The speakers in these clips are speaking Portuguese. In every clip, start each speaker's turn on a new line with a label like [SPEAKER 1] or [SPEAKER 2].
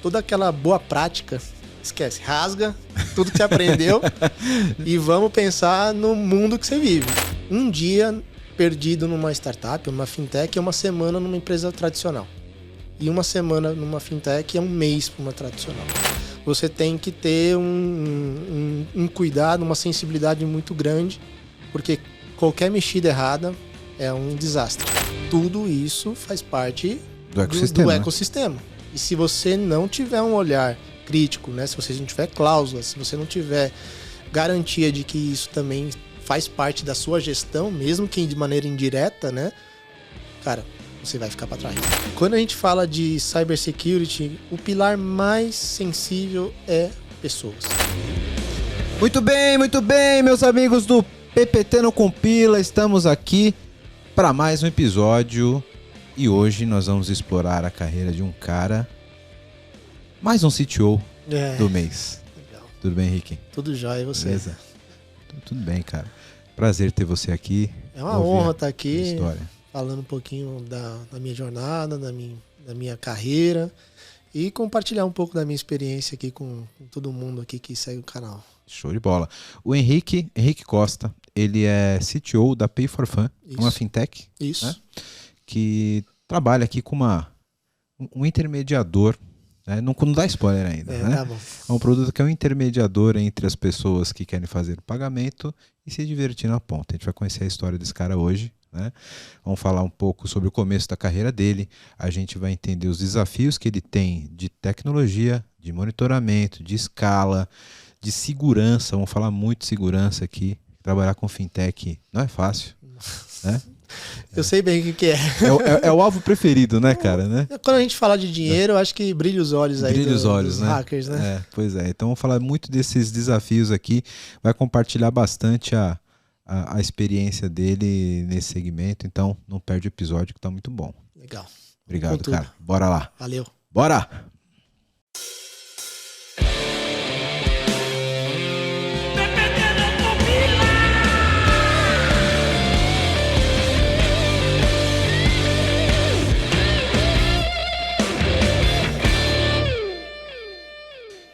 [SPEAKER 1] toda aquela boa prática, esquece, rasga tudo que você aprendeu e vamos pensar no mundo que você vive. Um dia perdido numa startup, numa fintech, é uma semana numa empresa tradicional. E uma semana numa fintech é um mês para uma tradicional. Você tem que ter um cuidado, uma sensibilidade muito grande, porque qualquer mexida errada é um desastre. Tudo isso faz parte do ecossistema. E se você não tiver um olhar crítico, né? Se você não tiver cláusulas, se você não tiver garantia de que isso também faz parte da sua gestão, mesmo que de maneira indireta, né? Cara, você vai ficar para trás. Quando a gente fala de cybersecurity, o pilar mais sensível é pessoas.
[SPEAKER 2] Muito bem, meus amigos do PPT no Compila, estamos aqui para mais um episódio e hoje nós vamos explorar a carreira de um cara, mais um CTO do mês.
[SPEAKER 1] Legal.
[SPEAKER 2] Tudo bem, Henrique?
[SPEAKER 1] Tudo jóia, e você?
[SPEAKER 2] Beleza? Tudo bem, cara. Prazer ter você aqui.
[SPEAKER 1] É uma honra estar aqui.
[SPEAKER 2] História.
[SPEAKER 1] Falando um pouquinho da minha jornada, da minha carreira e compartilhar um pouco da minha experiência aqui com todo mundo aqui que segue o canal.
[SPEAKER 2] Show de bola. O Henrique Costa, ele é CTO da Pay4Fun, uma fintech.
[SPEAKER 1] Isso.
[SPEAKER 2] Né, que trabalha aqui com um intermediador. Né, não dá spoiler ainda. Né?
[SPEAKER 1] Tá bom.
[SPEAKER 2] É um produto que é um intermediador entre as pessoas que querem fazer o pagamento e se divertir na ponta. A gente vai conhecer a história desse cara hoje. Né? Vamos falar um pouco sobre o começo da carreira dele, a gente vai entender os desafios que ele tem de tecnologia, de monitoramento, de escala, de segurança. Vamos falar muito de segurança aqui. Trabalhar com fintech não é fácil, né?
[SPEAKER 1] Eu sei bem o que é.
[SPEAKER 2] É o alvo preferido, né, cara? Né?
[SPEAKER 1] Quando a gente fala de dinheiro, eu acho que brilha os olhos aí dos
[SPEAKER 2] né?
[SPEAKER 1] hackers, né?
[SPEAKER 2] Pois é. Então vamos falar muito desses desafios aqui, vai compartilhar bastante a experiência dele nesse segmento, então não perde o episódio que tá muito bom.
[SPEAKER 1] Legal.
[SPEAKER 2] Obrigado, cara. Bora lá.
[SPEAKER 1] Valeu.
[SPEAKER 2] Bora!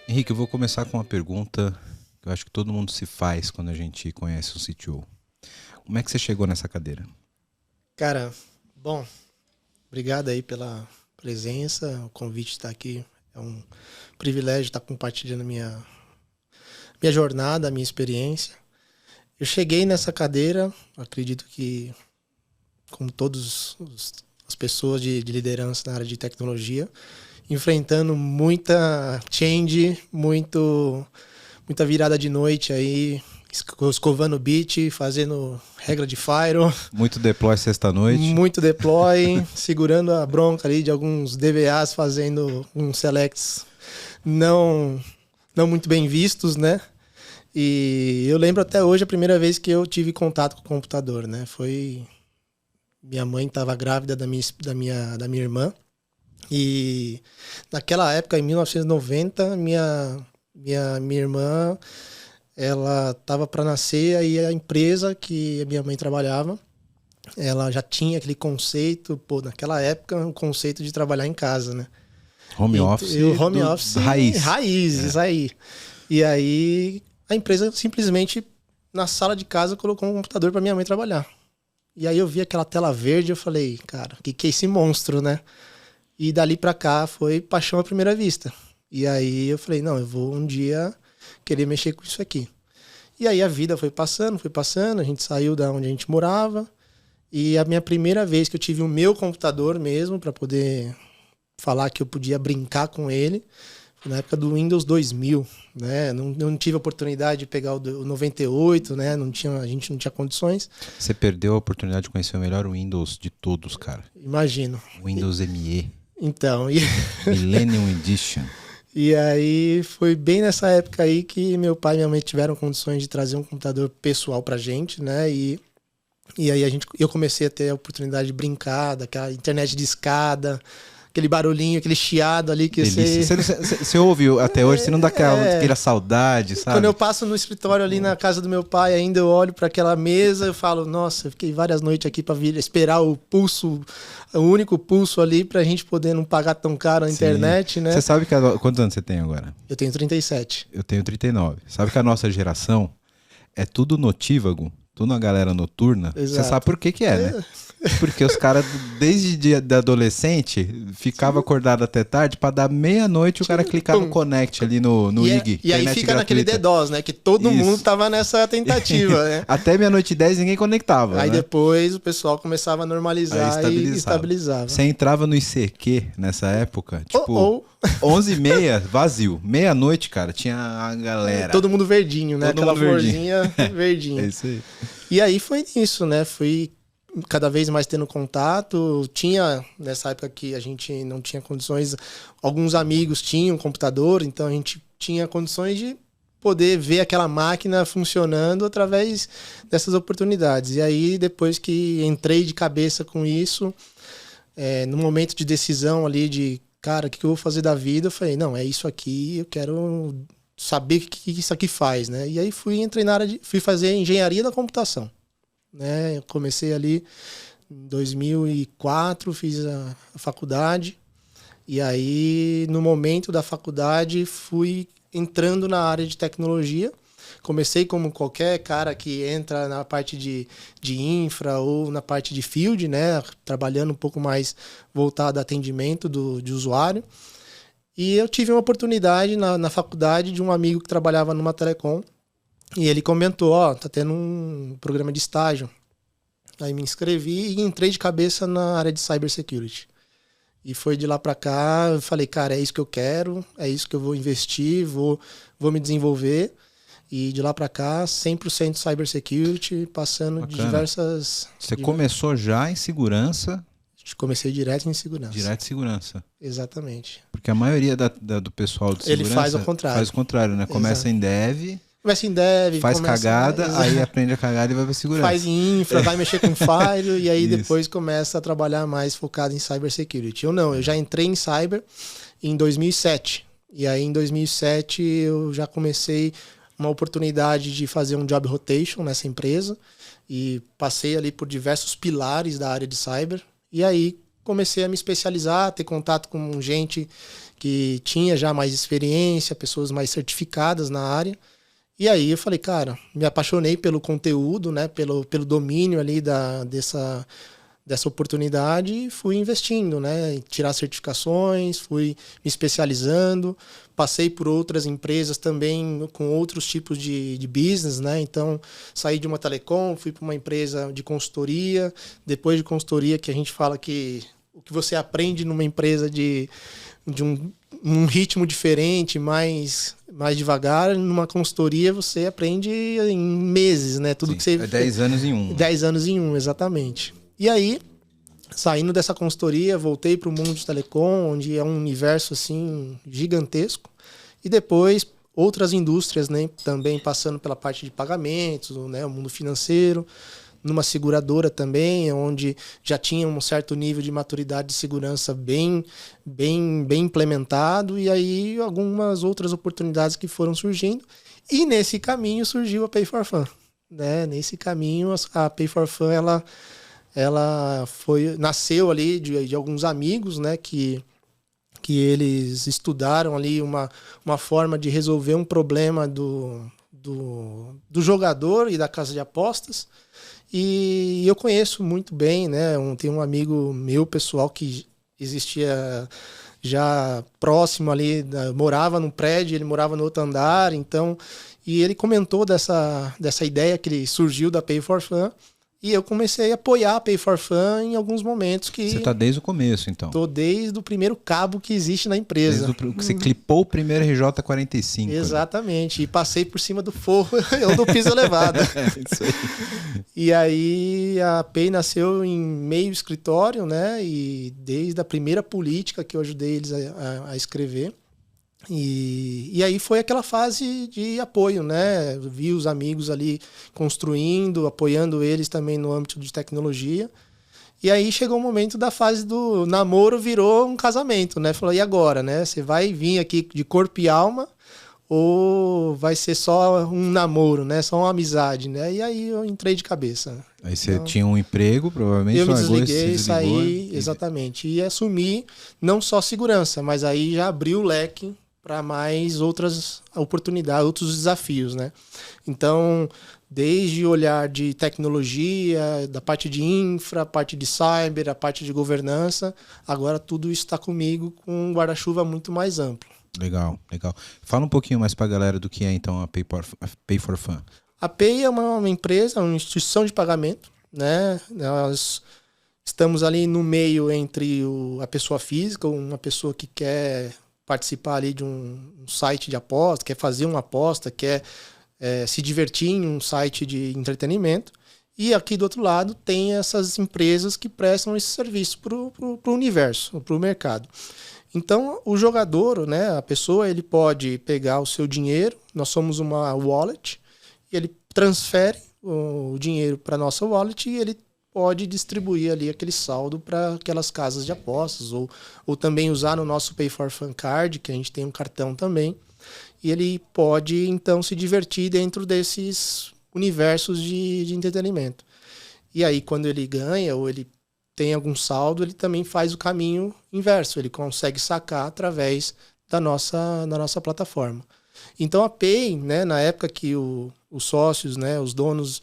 [SPEAKER 2] Henrique, eu vou começar com uma pergunta que eu acho que todo mundo se faz quando a gente conhece o CTO. Como é que você chegou nessa cadeira?
[SPEAKER 1] Cara, bom, obrigado aí pela presença, o convite de estar aqui. É um privilégio estar compartilhando minha jornada, a minha experiência. Eu cheguei nessa cadeira, acredito que, como todas as pessoas de liderança na área de tecnologia, enfrentando muita change, muita virada de noite aí, escovando bit, fazendo regra de firewall.
[SPEAKER 2] Muito deploy sexta-noite.
[SPEAKER 1] Muito deploy, segurando a bronca ali de alguns DVAs, fazendo uns selects não muito bem vistos, né? E eu lembro até hoje a primeira vez que eu tive contato com o computador, né? Foi... Minha mãe estava grávida da minha irmã. E naquela época, em 1990, minha irmã, ela estava para nascer, e a empresa que a minha mãe trabalhava, ela já tinha aquele conceito, naquela época, um conceito de trabalhar em casa, né?
[SPEAKER 2] Home office.
[SPEAKER 1] Home office raízes aí. E aí a empresa simplesmente, na sala de casa, colocou um computador para minha mãe trabalhar. E aí eu vi aquela tela verde e eu falei, cara, o que é esse monstro, né? E dali pra cá foi paixão à primeira vista. E aí eu falei, não, eu vou um dia querer mexer com isso aqui. E aí a vida foi passando, a gente saiu da onde a gente morava. E a minha primeira vez que eu tive o meu computador mesmo, para poder falar que eu podia brincar com ele, foi na época do Windows 2000, né? Não tive a oportunidade de pegar o 98, né? A gente não tinha condições.
[SPEAKER 2] Você perdeu a oportunidade de conhecer o melhor Windows de todos, cara.
[SPEAKER 1] Imagino.
[SPEAKER 2] Windows ME.
[SPEAKER 1] Então,
[SPEAKER 2] Millennium Edition.
[SPEAKER 1] E aí foi bem nessa época aí que meu pai e minha mãe tiveram condições de trazer um computador pessoal pra gente, né? E aí eu comecei a ter a oportunidade de brincar, daquela internet de escada, aquele barulhinho, aquele chiado ali que
[SPEAKER 2] você ouve até hoje, você não dá aquela saudade, sabe?
[SPEAKER 1] Quando eu passo no escritório ali na casa do meu pai, ainda eu olho para aquela mesa, eu falo, nossa, eu fiquei várias noites aqui para vir esperar o pulso, o único pulso ali pra gente poder não pagar tão caro a internet, né?
[SPEAKER 2] Você sabe quantos anos você tem agora?
[SPEAKER 1] Eu tenho 37.
[SPEAKER 2] Eu tenho 39. Sabe que a nossa geração é tudo notívago, tudo uma galera noturna. Exato. Você sabe por que é, né? Porque os caras, desde adolescente, ficavam acordados até tarde pra dar meia-noite o cara clicar no Connect ali no IG.
[SPEAKER 1] E aí fica naquele DDoS, né? Que todo mundo tava nessa tentativa, né?
[SPEAKER 2] Até meia-noite e 10 ninguém conectava.
[SPEAKER 1] Aí
[SPEAKER 2] né?
[SPEAKER 1] Depois o pessoal começava a normalizar e estabilizava.
[SPEAKER 2] Você entrava no ICQ nessa época, tipo, 11h30, vazio. Meia-noite, cara, tinha a galera.
[SPEAKER 1] Todo mundo verdinho, né?
[SPEAKER 2] Aquela
[SPEAKER 1] florzinha verdinha.
[SPEAKER 2] É isso aí.
[SPEAKER 1] E aí foi isso, né? Fui cada vez mais tendo contato. Tinha, nessa época que a gente não tinha condições, alguns amigos tinham computador, então a gente tinha condições de poder ver aquela máquina funcionando através dessas oportunidades. E aí, depois que entrei de cabeça com isso, no momento de decisão ali de, cara, o que eu vou fazer da vida? Eu falei, não, é isso aqui, eu quero saber o que isso aqui faz, né? E aí entrei na área fui fazer engenharia da computação. Né? Eu comecei ali em 2004, fiz a faculdade, e aí no momento da faculdade fui entrando na área de tecnologia. Comecei como qualquer cara que entra na parte de infra ou na parte de field, né? Trabalhando um pouco mais voltado a atendimento de usuário. E eu tive uma oportunidade na faculdade de um amigo que trabalhava numa telecom. E ele comentou, tá tendo um programa de estágio. Aí me inscrevi e entrei de cabeça na área de cybersecurity. E foi de lá para cá, eu falei, cara, é isso que eu quero, é isso que eu vou investir, vou me desenvolver. E de lá para cá, 100% cybersecurity, passando de diversas...
[SPEAKER 2] Você começou já em segurança?
[SPEAKER 1] Comecei direto em segurança.
[SPEAKER 2] Direto em segurança.
[SPEAKER 1] Exatamente.
[SPEAKER 2] Porque a maioria do pessoal de segurança...
[SPEAKER 1] Ele faz o contrário.
[SPEAKER 2] Faz o contrário, né? Começa em dev...
[SPEAKER 1] Começa em dev,
[SPEAKER 2] faz cagada, aí aprende a cagada e vai pra segurança.
[SPEAKER 1] Faz em infra, vai mexer com firewall e aí depois começa a trabalhar mais focado em cybersecurity. Eu já entrei em cyber em 2007. E aí em 2007 eu já comecei uma oportunidade de fazer um job rotation nessa empresa e passei ali por diversos pilares da área de cyber. E aí comecei a me especializar, ter contato com gente que tinha já mais experiência, pessoas mais certificadas na área. E aí eu falei, cara, me apaixonei pelo conteúdo, né, pelo domínio ali dessa oportunidade e fui investindo, né, tirar certificações, fui me especializando, passei por outras empresas também com outros tipos de business, né, então saí de uma telecom, fui para uma empresa de consultoria, depois de consultoria que a gente fala que o que você aprende numa empresa de um ritmo diferente, mais devagar, numa consultoria você aprende em meses, né? Tudo. Sim, que você...
[SPEAKER 2] 10 anos em um.
[SPEAKER 1] 10 anos em um, exatamente. E aí, saindo dessa consultoria, voltei para o mundo de telecom, onde é um universo assim gigantesco. E depois, outras indústrias, né? Também passando pela parte de pagamentos, né? O mundo financeiro. Numa seguradora também, onde já tinha um certo nível de maturidade de segurança bem implementado, e aí algumas outras oportunidades que foram surgindo. E nesse caminho surgiu a Pay for Fun. Né? Nesse caminho, a Pay for Fun ela nasceu ali de alguns amigos, né, que eles estudaram ali uma forma de resolver um problema do jogador e da casa de apostas. E eu conheço muito bem, né? Tem um amigo meu, pessoal, que existia já próximo ali, morava num prédio, ele morava no outro andar, então... E ele comentou dessa ideia que ele surgiu da Pay for Fun. E eu comecei a apoiar a Pay for Fun em alguns momentos que...
[SPEAKER 2] Você está desde o começo, então?
[SPEAKER 1] Estou desde o primeiro cabo que existe na empresa.
[SPEAKER 2] Desde que você clipou o primeiro RJ45.
[SPEAKER 1] Exatamente. Né? E passei por cima do forro, eu do piso elevado.
[SPEAKER 2] Isso aí.
[SPEAKER 1] E aí a Pay nasceu em meio escritório, né? E desde a primeira política que eu ajudei eles a escrever. E aí foi aquela fase de apoio, né? Vi os amigos ali construindo, apoiando eles também no âmbito de tecnologia. E aí chegou o momento da fase do namoro, virou um casamento, né? Falou, e agora, né? Você vai vir aqui de corpo e alma ou vai ser só um namoro, né? Só uma amizade, né? E aí eu entrei de cabeça.
[SPEAKER 2] Aí você tinha um emprego, provavelmente.
[SPEAKER 1] Eu me
[SPEAKER 2] largou, se
[SPEAKER 1] desliguei,
[SPEAKER 2] desligou,
[SPEAKER 1] saí, exatamente. E assumi não só segurança, mas aí já abriu o leque para mais outras oportunidades, outros desafios, né? Então, desde o olhar de tecnologia, da parte de infra, a parte de cyber, a parte de governança, agora tudo isso está comigo com um guarda-chuva muito mais amplo.
[SPEAKER 2] Legal, legal. Fala um pouquinho mais para a galera do que é então a Pay for Fun.
[SPEAKER 1] A Pay é uma empresa, uma instituição de pagamento, né? Nós estamos ali no meio entre a pessoa física, uma pessoa que quer participar ali de um site de aposta, quer fazer uma aposta, quer se divertir em um site de entretenimento. E aqui do outro lado tem essas empresas que prestam esse serviço para o universo, para o mercado. Então, o jogador, né, a pessoa, ele pode pegar o seu dinheiro, nós somos uma wallet, e ele transfere o dinheiro para a nossa wallet e ele pode distribuir ali aquele saldo para aquelas casas de apostas, ou também usar no nosso Pay for Fun Card, que a gente tem um cartão também, e ele pode, então, se divertir dentro desses universos de entretenimento. E aí, quando ele ganha ou ele tem algum saldo, ele também faz o caminho inverso. Ele consegue sacar através da nossa plataforma. Então, a Pay, né, na época que os sócios, né, os donos,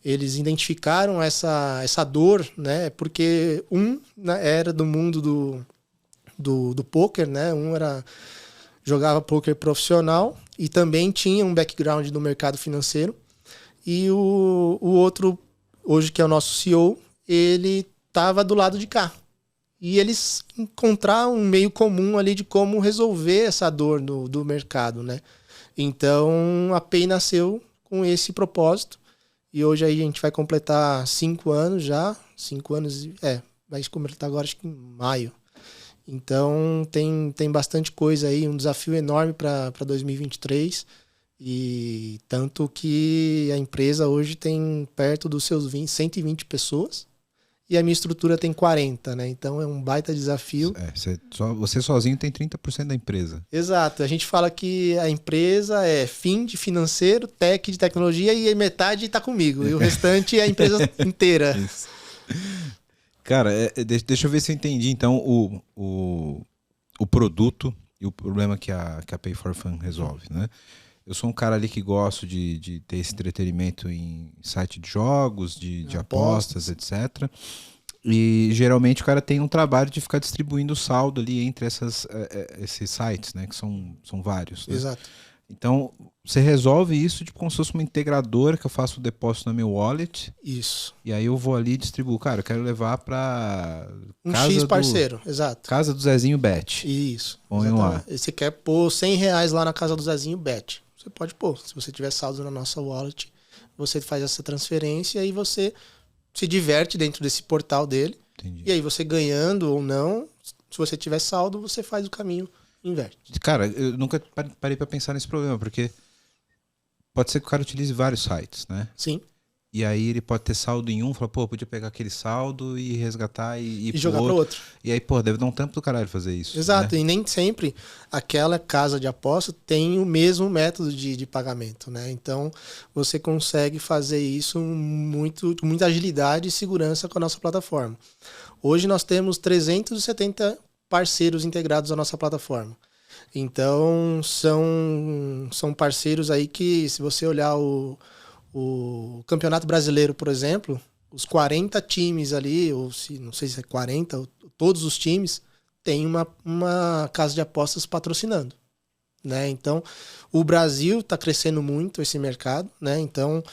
[SPEAKER 1] eles identificaram essa dor, né, porque era do mundo do poker, né, jogava poker profissional e também tinha um background no mercado financeiro. E o outro, hoje que é o nosso CEO, ele estava do lado de cá. E eles encontraram um meio comum ali de como resolver essa dor do mercado, né? Então, a Pay nasceu com esse propósito. E hoje aí a gente vai completar 5 anos já. 5 anos, vai completar agora acho que em maio. Então, tem bastante coisa aí, um desafio enorme para 2023. E tanto que a empresa hoje tem perto dos seus 120 pessoas. E a minha estrutura tem 40, né? Então é um baita desafio.
[SPEAKER 2] Você sozinho tem 30% da empresa.
[SPEAKER 1] Exato. A gente fala que a empresa é fim de financeiro, tech de tecnologia e metade está comigo. E o restante é a empresa inteira.
[SPEAKER 2] Isso. Cara, deixa eu ver se eu entendi então o produto e o problema que a Pay for Fun resolve, né? Eu sou um cara ali que gosto de ter esse entretenimento em site de jogos, de apostas, etc. E geralmente o cara tem um trabalho de ficar distribuindo o saldo ali entre esses sites, né? Que são vários. Né?
[SPEAKER 1] Exato.
[SPEAKER 2] Então, você resolve isso tipo como se fosse uma integradora que eu faço o depósito na minha wallet.
[SPEAKER 1] Isso.
[SPEAKER 2] E aí eu vou ali e distribuo. Cara, eu quero levar para
[SPEAKER 1] X parceiro, exato.
[SPEAKER 2] Casa do Zezinho Bet.
[SPEAKER 1] Isso.
[SPEAKER 2] Põe lá.
[SPEAKER 1] E você quer pôr R$100 lá na casa do Zezinho Bet. Você pode pôr. Se você tiver saldo na nossa wallet, você faz essa transferência e você se diverte dentro desse portal dele.
[SPEAKER 2] Entendi.
[SPEAKER 1] E aí você ganhando ou não, se você tiver saldo, você faz o caminho inverso.
[SPEAKER 2] Cara, eu nunca parei para pensar nesse problema, porque pode ser que o cara utilize vários sites, né?
[SPEAKER 1] Sim.
[SPEAKER 2] E aí ele pode ter saldo em um, fala, podia pegar aquele saldo e resgatar e
[SPEAKER 1] jogar para outro.
[SPEAKER 2] E aí, deve dar um tempo do caralho fazer isso.
[SPEAKER 1] Exato,
[SPEAKER 2] né?
[SPEAKER 1] E nem sempre aquela casa de aposta tem o mesmo método de pagamento, né? Então, você consegue fazer isso com muita agilidade e segurança com a nossa plataforma. Hoje nós temos 370 parceiros integrados à nossa plataforma. Então, são parceiros aí que, se você olhar o Campeonato Brasileiro, por exemplo, os 40 times ali, ou não sei se é 40, todos os times têm uma casa de apostas patrocinando, né? Então, o Brasil está crescendo muito esse mercado, né? Então,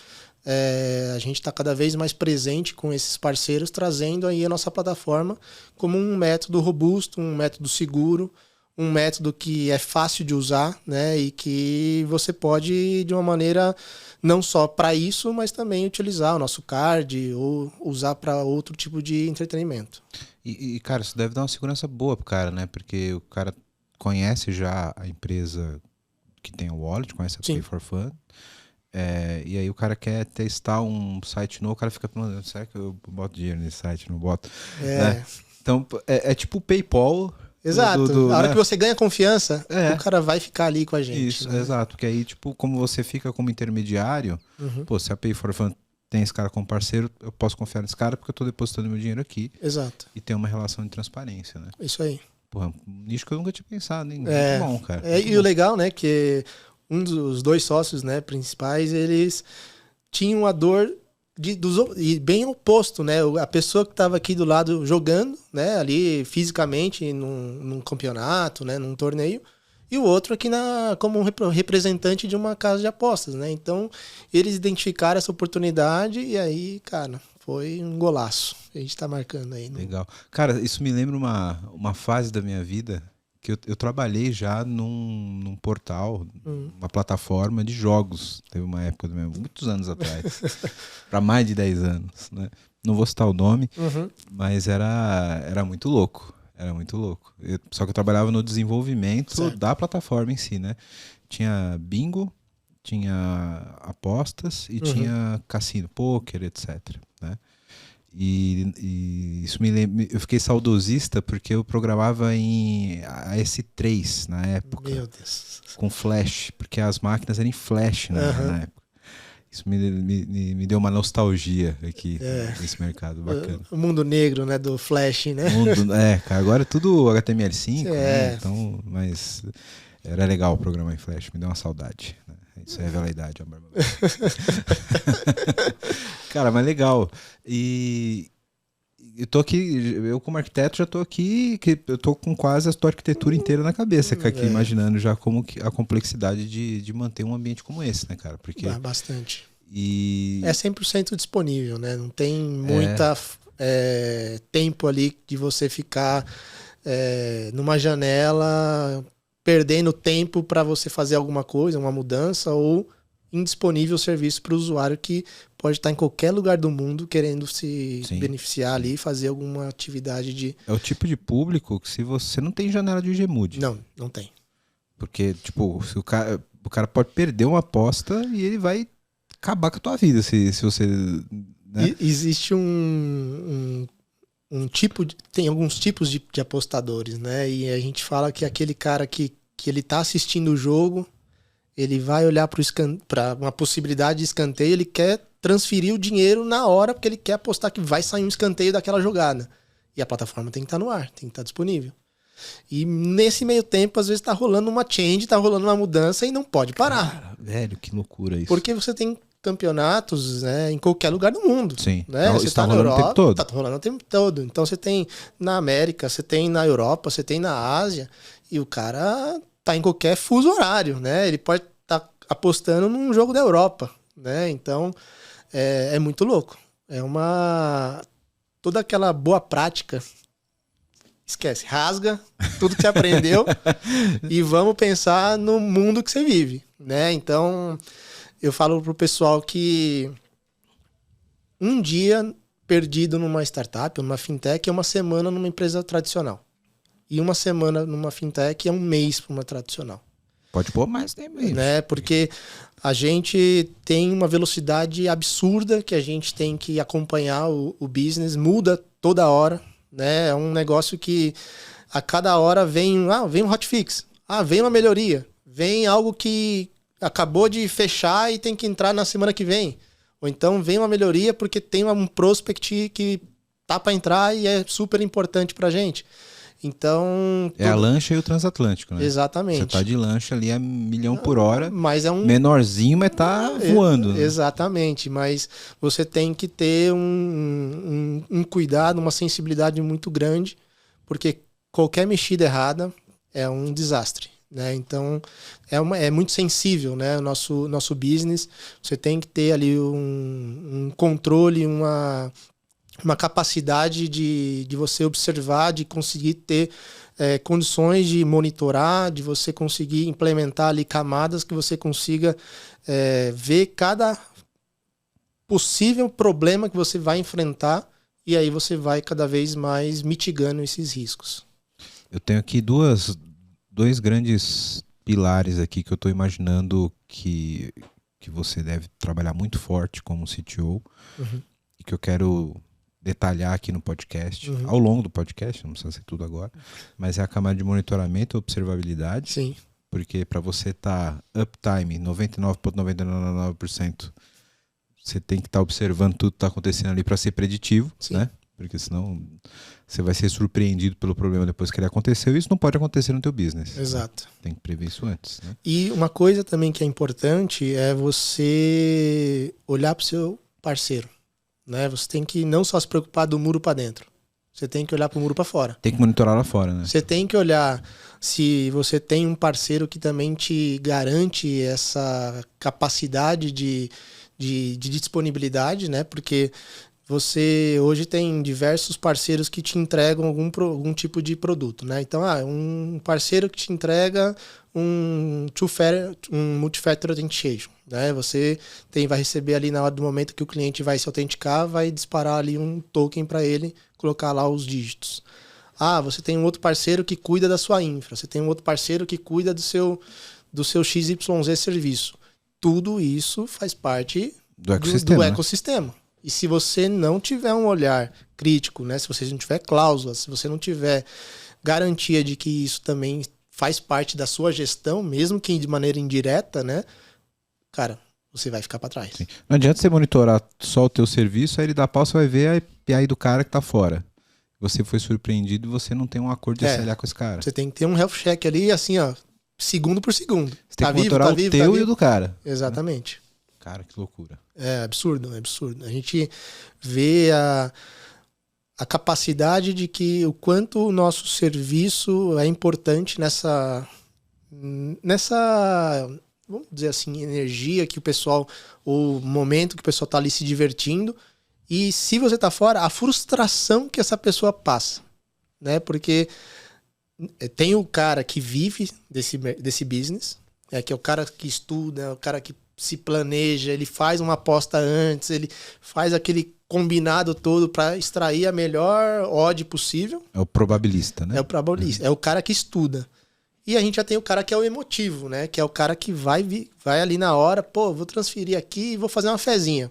[SPEAKER 1] a gente está cada vez mais presente com esses parceiros, trazendo aí a nossa plataforma como um método robusto, um método seguro, um método que é fácil de usar, né? E que você pode, de uma maneira, não só para isso, mas também utilizar o nosso card ou usar para outro tipo de entretenimento.
[SPEAKER 2] E, cara, isso deve dar uma segurança boa pro cara, né? Porque o cara conhece já a empresa que tem o wallet, conhece a Pay for Fun. E aí o cara quer testar um site novo, o cara fica pensando, será que eu boto dinheiro nesse site? Não boto. Né? Então, é tipo o PayPal.
[SPEAKER 1] Exato. A hora
[SPEAKER 2] né?
[SPEAKER 1] que você ganha confiança, o cara vai ficar ali com a gente.
[SPEAKER 2] Isso,
[SPEAKER 1] né?
[SPEAKER 2] exato. Que aí, tipo, como você fica como intermediário, pô, se a Payfor falando, tem esse cara como parceiro, eu posso confiar nesse cara porque eu tô depositando meu dinheiro aqui.
[SPEAKER 1] Exato.
[SPEAKER 2] E tem uma relação de transparência, né?
[SPEAKER 1] Isso aí.
[SPEAKER 2] Porra, um nicho que eu nunca tinha pensado, hein? Muito bom, cara.
[SPEAKER 1] E o legal, né, que um dos dois sócios, né, principais, eles tinham a dor e bem oposto, né? A pessoa que estava aqui do lado jogando, né, ali fisicamente num campeonato, né, num torneio, e o outro aqui como um representante de uma casa de apostas, né? Então, eles identificaram essa oportunidade e aí, cara, foi um golaço. A gente tá marcando aí.
[SPEAKER 2] Legal. Cara, isso me lembra uma fase da minha vida que eu trabalhei já num portal, uma plataforma de jogos. Teve uma época, muitos anos atrás, para mais de 10 anos, né? Não vou citar o nome, mas era muito louco. Era muito louco. Só que eu trabalhava no desenvolvimento da plataforma em si, né? Tinha bingo, tinha apostas e tinha cassino, pôquer, etc. Né? E isso me lembra. Eu fiquei saudosista porque eu programava em AS3 na época.
[SPEAKER 1] Meu Deus.
[SPEAKER 2] Com flash, porque as máquinas eram em flash na época. Isso me deu uma nostalgia aqui nesse mercado, bacana.
[SPEAKER 1] O mundo negro, né, do Flash, né?
[SPEAKER 2] Cara, agora é tudo HTML5, né? Então, mas era legal o programa em Flash, me deu uma saudade. Né? Isso revela a idade, a barba. Cara, mas legal. E eu tô aqui, eu como arquiteto já tô aqui, eu tô com quase a tua arquitetura inteira na cabeça, aqui, imaginando já como a complexidade de manter um ambiente como esse, né, cara? Porque
[SPEAKER 1] bastante.
[SPEAKER 2] E
[SPEAKER 1] é 100% disponível, né? Não tem muita tempo ali de você ficar numa janela perdendo tempo para você fazer alguma coisa, uma mudança, ou indisponível o serviço para o usuário que pode estar em qualquer lugar do mundo querendo se beneficiar ali e fazer alguma atividade de...
[SPEAKER 2] É o tipo de público que se você não tem janela de Gmood.
[SPEAKER 1] Não tem.
[SPEAKER 2] Porque, tipo, se o cara pode perder uma aposta e ele vai acabar com a tua vida se você... Né?
[SPEAKER 1] Existe um tipo tem alguns tipos de apostadores, né? E a gente fala que aquele cara que ele tá assistindo o jogo, ele vai olhar para uma possibilidade de escanteio, ele quer transferir o dinheiro na hora, porque ele quer apostar que vai sair um escanteio daquela jogada. E a plataforma tem que estar no ar, tem que estar disponível. E nesse meio tempo, às vezes tá rolando uma change, tá rolando uma mudança e não pode parar.
[SPEAKER 2] Cara, velho, que loucura isso.
[SPEAKER 1] Porque você tem campeonatos, né, em qualquer lugar do mundo.
[SPEAKER 2] Sim.
[SPEAKER 1] Né? Você
[SPEAKER 2] está
[SPEAKER 1] tá na
[SPEAKER 2] rolando
[SPEAKER 1] Europa,
[SPEAKER 2] o tempo todo.
[SPEAKER 1] tá rolando o tempo todo. Então você tem na América, você tem na Europa, você tem na Ásia, e o cara tá em qualquer fuso horário, né? Ele pode estar apostando num jogo da Europa, né? Então é muito louco. Toda aquela boa prática, esquece, rasga tudo que você aprendeu e vamos pensar no mundo que você vive, né? Então eu falo pro pessoal que um dia perdido numa startup, numa fintech, é uma semana numa empresa tradicional. E uma semana numa fintech é um mês para uma tradicional.
[SPEAKER 2] Pode pôr mais tempo aí.
[SPEAKER 1] Né? Porque a gente tem uma velocidade absurda que a gente tem que acompanhar o business, muda toda hora. Né? É um negócio que a cada hora vem um hotfix, vem uma melhoria, vem algo que acabou de fechar e tem que entrar na semana que vem. Ou então vem uma melhoria porque tem um prospect que tá para entrar e é super importante pra gente. Então...
[SPEAKER 2] É a lancha e o transatlântico, né?
[SPEAKER 1] Exatamente.
[SPEAKER 2] Você tá de lancha ali a 1.000.000 por hora,
[SPEAKER 1] mas é
[SPEAKER 2] menorzinho, mas tá voando.
[SPEAKER 1] Né? Exatamente, mas você tem que ter um cuidado, uma sensibilidade muito grande, porque qualquer mexida errada é um desastre. Né? Então é muito sensível, né? O nosso business. Você tem que ter ali um controle, uma capacidade de você observar, de conseguir ter condições de monitorar, de você conseguir implementar ali camadas que você consiga ver cada possível problema que você vai enfrentar, e aí você vai cada vez mais mitigando esses riscos.
[SPEAKER 2] Eu tenho aqui dois grandes pilares aqui que eu estou imaginando que que você deve trabalhar muito forte como CTO
[SPEAKER 1] Uhum.
[SPEAKER 2] e que eu quero detalhar aqui no podcast, ao longo do podcast, não precisa ser tudo agora, mas é a camada de monitoramento e observabilidade.
[SPEAKER 1] Sim.
[SPEAKER 2] Porque para você estar uptime 99,99%, você tem que estar observando tudo que está acontecendo ali para ser preditivo,
[SPEAKER 1] Sim.
[SPEAKER 2] né? Porque senão você vai ser surpreendido pelo problema depois que ele aconteceu, e isso não pode acontecer no teu business.
[SPEAKER 1] Exato.
[SPEAKER 2] Né? Tem que prever isso antes, né?
[SPEAKER 1] E uma coisa também que é importante é você olhar para o seu parceiro, né? Você tem que não só se preocupar do muro para dentro, você tem que olhar para o muro para fora.
[SPEAKER 2] Tem que monitorar lá fora, né?
[SPEAKER 1] Você tem que olhar se você tem um parceiro que também te garante essa capacidade de disponibilidade, né? Porque você hoje tem diversos parceiros que te entregam algum tipo de produto, né? Então, um parceiro que te entrega um multi-factor authentication, né? Você vai receber ali na hora do momento que o cliente vai se autenticar, vai disparar ali um token para ele colocar lá os dígitos. Você tem um outro parceiro que cuida da sua infra, você tem um outro parceiro que cuida do seu XYZ serviço. Tudo isso faz parte do ecossistema. E se você não tiver um olhar crítico, né? Se você não tiver cláusulas, se você não tiver garantia de que isso também faz parte da sua gestão, mesmo que de maneira indireta, né? Cara, você vai ficar para trás.
[SPEAKER 2] Sim. Não adianta você monitorar só o teu serviço, aí ele dá pau, você vai ver a API do cara que tá fora. Você foi surpreendido e você não tem um acordo de SLA com esse cara.
[SPEAKER 1] Você tem que ter um health check ali, assim, segundo por segundo.
[SPEAKER 2] Você tem que monitorar o teu e o do cara.
[SPEAKER 1] Exatamente.
[SPEAKER 2] Né? Cara, que loucura.
[SPEAKER 1] É absurdo. A gente vê a capacidade de que o quanto o nosso serviço é importante nessa, vamos dizer assim, energia que o pessoal, o momento que o pessoal está ali se divertindo. E se você está fora, a frustração que essa pessoa passa, né? Porque tem o cara que vive desse business, que é o cara que estuda, é o cara que se planeja, ele faz uma aposta antes, ele faz aquele combinado todo para extrair a melhor odd possível.
[SPEAKER 2] É o probabilista, né?
[SPEAKER 1] É o probabilista, é o cara que estuda. E a gente já tem o cara que é o emotivo, né? Que é o cara que vai ali na hora, vou transferir aqui e vou fazer uma fezinha.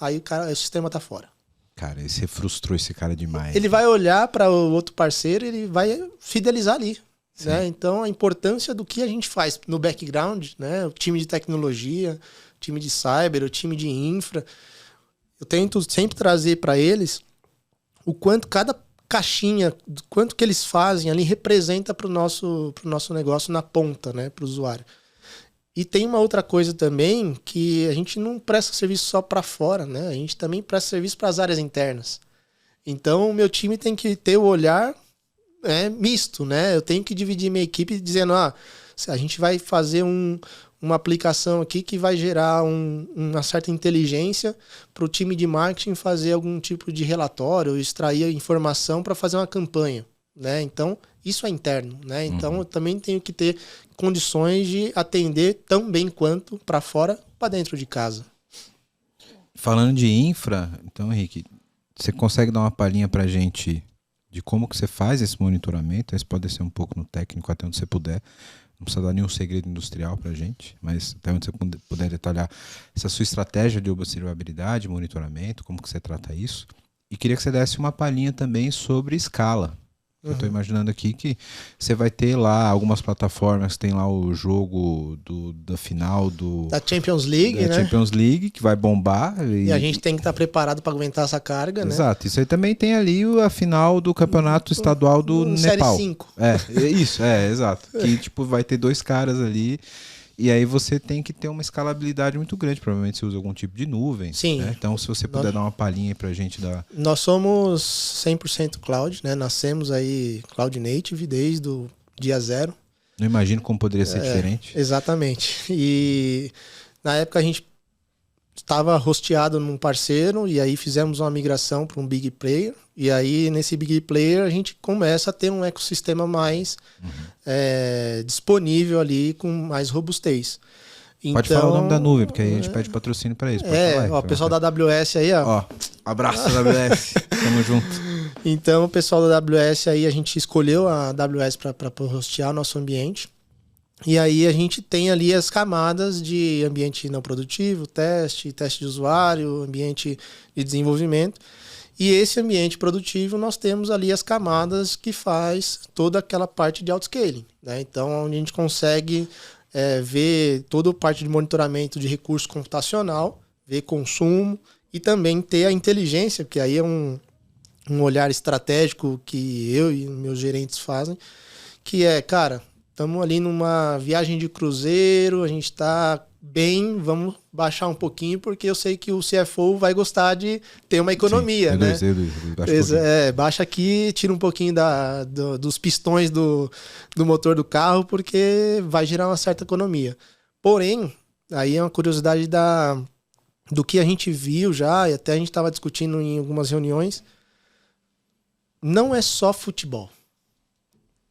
[SPEAKER 1] Aí o sistema tá fora.
[SPEAKER 2] Cara, você frustrou esse cara demais.
[SPEAKER 1] Ele vai olhar para o outro parceiro e ele vai fidelizar ali. Né? Então, a importância do que a gente faz no background, né? O time de tecnologia, o time de cyber, o time de infra. Eu tento sempre trazer para eles o quanto cada caixinha, quanto que eles fazem ali representa para o nosso negócio na ponta, né? Para o usuário. E tem uma outra coisa também, que a gente não presta serviço só para fora, né? A gente também presta serviço para as áreas internas. Então, o meu time tem que ter o olhar misto, né? Eu tenho que dividir minha equipe dizendo, a gente vai fazer uma aplicação aqui que vai gerar uma certa inteligência para o time de marketing fazer algum tipo de relatório, extrair informação para fazer uma campanha, né? Então, isso é interno, né? Então, eu também tenho que ter condições de atender tão bem quanto para fora, para dentro de casa.
[SPEAKER 2] Falando de infra, então, Henrique, você consegue dar uma palhinha para a gente de como que você faz esse monitoramento? Esse pode ser um pouco no técnico, até onde você puder. Não precisa dar nenhum segredo industrial para a gente, mas até onde você puder detalhar essa sua estratégia de observabilidade, monitoramento, como que você trata isso. E queria que você desse uma palhinha também sobre escala. Eu estou imaginando aqui que você vai ter lá algumas plataformas, tem lá o jogo da final
[SPEAKER 1] da Champions League, né?
[SPEAKER 2] Champions League, que vai bombar.
[SPEAKER 1] E a gente tem que estar preparado para aguentar essa carga, né?
[SPEAKER 2] Exato. Isso aí também tem ali a final do campeonato estadual do Nepal.
[SPEAKER 1] Série 5.
[SPEAKER 2] Exato. Que tipo, vai ter dois caras ali. E aí você tem que ter uma escalabilidade muito grande. Provavelmente você usa algum tipo de nuvem.
[SPEAKER 1] Sim.
[SPEAKER 2] Né? Então, se você puder dar uma palhinha aí pra gente dar...
[SPEAKER 1] Nós somos 100% cloud, né? Nascemos aí cloud native desde o dia zero.
[SPEAKER 2] Não imagino como poderia ser diferente.
[SPEAKER 1] Exatamente. E na época a gente estava hosteado num parceiro e aí fizemos uma migração para um big player. E aí nesse big player a gente começa a ter um ecossistema mais disponível ali, com mais robustez.
[SPEAKER 2] Pode falar o nome da nuvem, porque aí a gente pede patrocínio para isso.
[SPEAKER 1] O pessoal da AWS aí, ó.
[SPEAKER 2] Abraço AWS. Tamo junto.
[SPEAKER 1] Então, o pessoal da AWS aí, a gente escolheu a AWS para hostear o nosso ambiente. E aí a gente tem ali as camadas de ambiente não produtivo, teste de usuário, ambiente de desenvolvimento. E esse ambiente produtivo nós temos ali as camadas que faz toda aquela parte de autoscaling, né? Então, onde a gente consegue ver toda a parte de monitoramento de recurso computacional, ver consumo e também ter a inteligência, porque aí é um olhar estratégico que eu e meus gerentes fazem, que é, cara, estamos ali numa viagem de cruzeiro, a gente está bem, vamos baixar um pouquinho, porque eu sei que o CFO vai gostar de ter uma economia, né? Baixa aqui, tira um pouquinho dos pistões do motor do carro, porque vai gerar uma certa economia. Porém, aí é uma curiosidade do que a gente viu já, e até a gente estava discutindo em algumas reuniões, não é só futebol.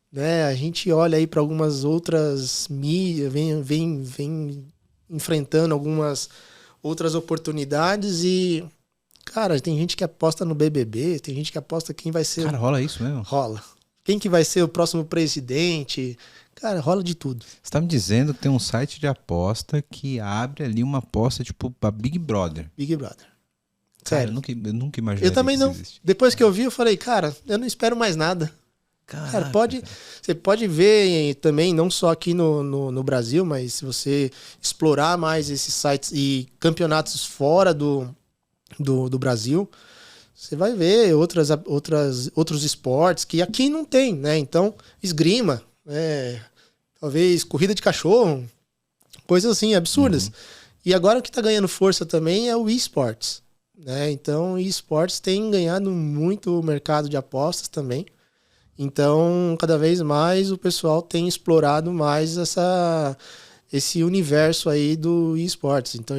[SPEAKER 1] Né? A gente olha aí para algumas outras mídias, vem enfrentando algumas outras oportunidades e, cara, tem gente que aposta no BBB, tem gente que aposta quem vai ser...
[SPEAKER 2] Cara, rola isso mesmo?
[SPEAKER 1] Rola. Quem que vai ser o próximo presidente? Cara, rola de tudo.
[SPEAKER 2] Você tá me dizendo que tem um site de aposta que abre ali uma aposta tipo pra Big Brother.
[SPEAKER 1] Big Brother.
[SPEAKER 2] Sério? Cara, eu nunca imaginei.
[SPEAKER 1] Eu também não. Depois que eu vi, eu falei, cara, eu não espero mais nada. Caraca, cara, você pode ver também, não só aqui no Brasil, mas se você explorar mais esses sites e campeonatos fora do Brasil, você vai ver outros esportes que aqui não tem, né? Então, esgrima, talvez corrida de cachorro, coisas assim, absurdas. Uhum. E agora o que está ganhando força também é o eSports, né? Então, o eSports tem ganhado muito o mercado de apostas também. Então, cada vez mais o pessoal tem explorado mais esse universo aí do eSports. Então,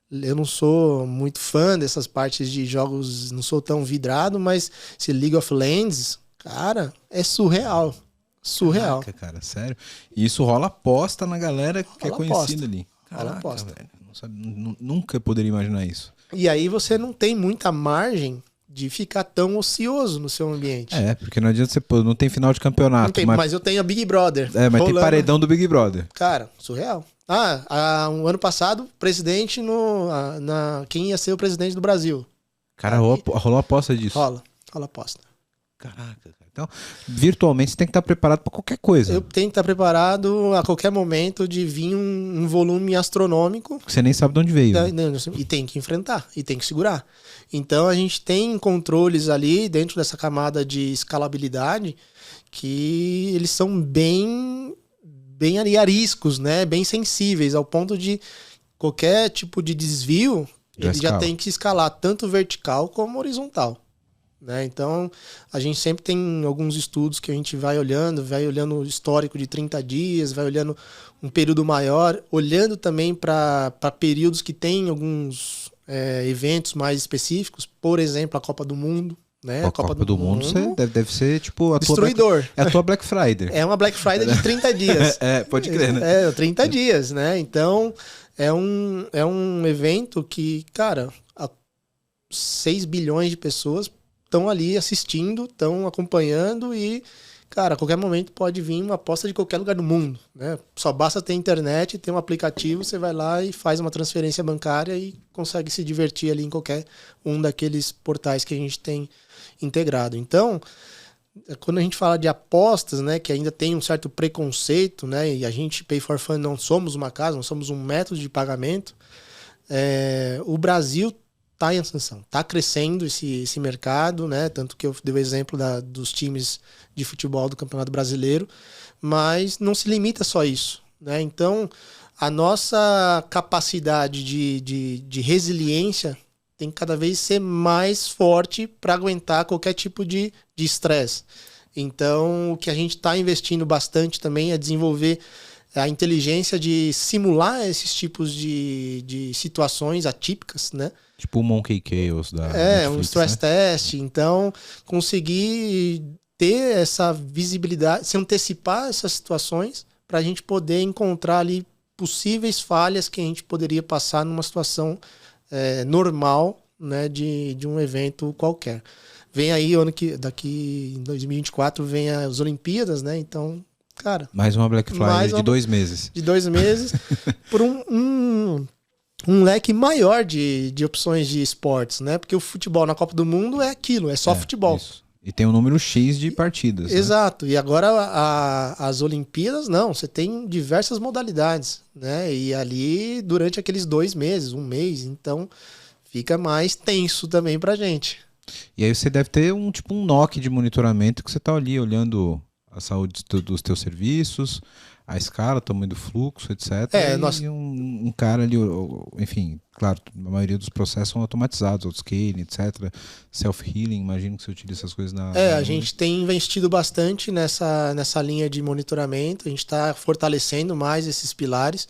[SPEAKER 1] eu não sou muito fã dessas partes de jogos, não sou tão vidrado, mas esse League of Legends, cara, é surreal. Surreal.
[SPEAKER 2] Caraca, cara, sério. E isso rola aposta na galera que é conhecida ali.
[SPEAKER 1] Rola aposta.
[SPEAKER 2] Velho. Nunca poderia imaginar isso.
[SPEAKER 1] E aí você não tem muita margem de ficar tão ocioso no seu ambiente.
[SPEAKER 2] Porque não adianta você... Não tem final de campeonato.
[SPEAKER 1] Não tem, mas eu tenho a Big Brother.
[SPEAKER 2] Mas rolando. Tem paredão do Big Brother.
[SPEAKER 1] Cara, surreal. Um ano passado, presidente quem ia ser o presidente do Brasil.
[SPEAKER 2] Cara, rolou aposta disso?
[SPEAKER 1] Rola aposta.
[SPEAKER 2] Caraca, cara. Então, virtualmente você tem que estar preparado para qualquer coisa.
[SPEAKER 1] Eu tenho que estar preparado a qualquer momento de vir um volume astronômico.
[SPEAKER 2] Você nem sabe de onde veio.
[SPEAKER 1] E tem que enfrentar, e tem que segurar. Então a gente tem controles ali dentro dessa camada de escalabilidade que eles são bem ali ariscos, né? Bem sensíveis, ao ponto de qualquer tipo de desvio, ele já tem que escalar tanto vertical como horizontal. Né? Então, a gente sempre tem alguns estudos que a gente vai olhando o histórico de 30 dias, vai olhando um período maior, olhando também para períodos que tem alguns eventos mais específicos, por exemplo, a Copa do Mundo. Né?
[SPEAKER 2] A Copa do Mundo deve ser tipo a
[SPEAKER 1] destruidor.
[SPEAKER 2] A tua Black Friday.
[SPEAKER 1] É uma Black Friday de 30 dias.
[SPEAKER 2] Pode crer, né?
[SPEAKER 1] 30 dias, né? Então, é um evento que, cara, 6 bilhões de pessoas estão ali assistindo, estão acompanhando e, cara, a qualquer momento pode vir uma aposta de qualquer lugar do mundo, né? Só basta ter internet, ter um aplicativo, você vai lá e faz uma transferência bancária e consegue se divertir ali em qualquer um daqueles portais que a gente tem integrado. Então, quando a gente fala de apostas, né, que ainda tem um certo preconceito, né, e a gente, Pay for Fun, não somos uma casa, nós somos um método de pagamento, o Brasil está em ascensão, está crescendo esse mercado, né? Tanto que eu dei o exemplo dos times de futebol do Campeonato Brasileiro, mas não se limita só a isso, né? Então, a nossa capacidade de resiliência tem que cada vez ser mais forte para aguentar qualquer tipo de estresse. Então, o que a gente está investindo bastante também é desenvolver a inteligência de simular esses tipos de situações atípicas, né?
[SPEAKER 2] Tipo o Monkey Chaos da Netflix,
[SPEAKER 1] um stress test. Então, conseguir ter essa visibilidade, se antecipar essas situações para a gente poder encontrar ali possíveis falhas que a gente poderia passar numa situação normal, né, de um evento qualquer. Vem aí, daqui em 2024, vem as Olimpíadas, né? Então, Cara,
[SPEAKER 2] mais uma Black Friday de 2 meses.
[SPEAKER 1] De 2 meses por um leque maior de opções de esportes, né? Porque o futebol na Copa do Mundo é aquilo, é só futebol.
[SPEAKER 2] Isso. E tem um número X de partidas.
[SPEAKER 1] Exato. Né? E agora as Olimpíadas, não. Você tem diversas modalidades, né? E ali, durante aqueles 2 meses, 1 mês, então fica mais tenso também pra gente.
[SPEAKER 2] E aí você deve ter um NOC de monitoramento que você tá ali olhando a saúde dos teus serviços, a escala, o tamanho do fluxo, etc. E um cara ali, enfim, claro, a maioria dos processos são automatizados, autoscaling, etc. Self-healing, imagino que você utiliza essas coisas
[SPEAKER 1] a gente tem investido bastante nessa linha de monitoramento, a gente está fortalecendo mais esses pilares,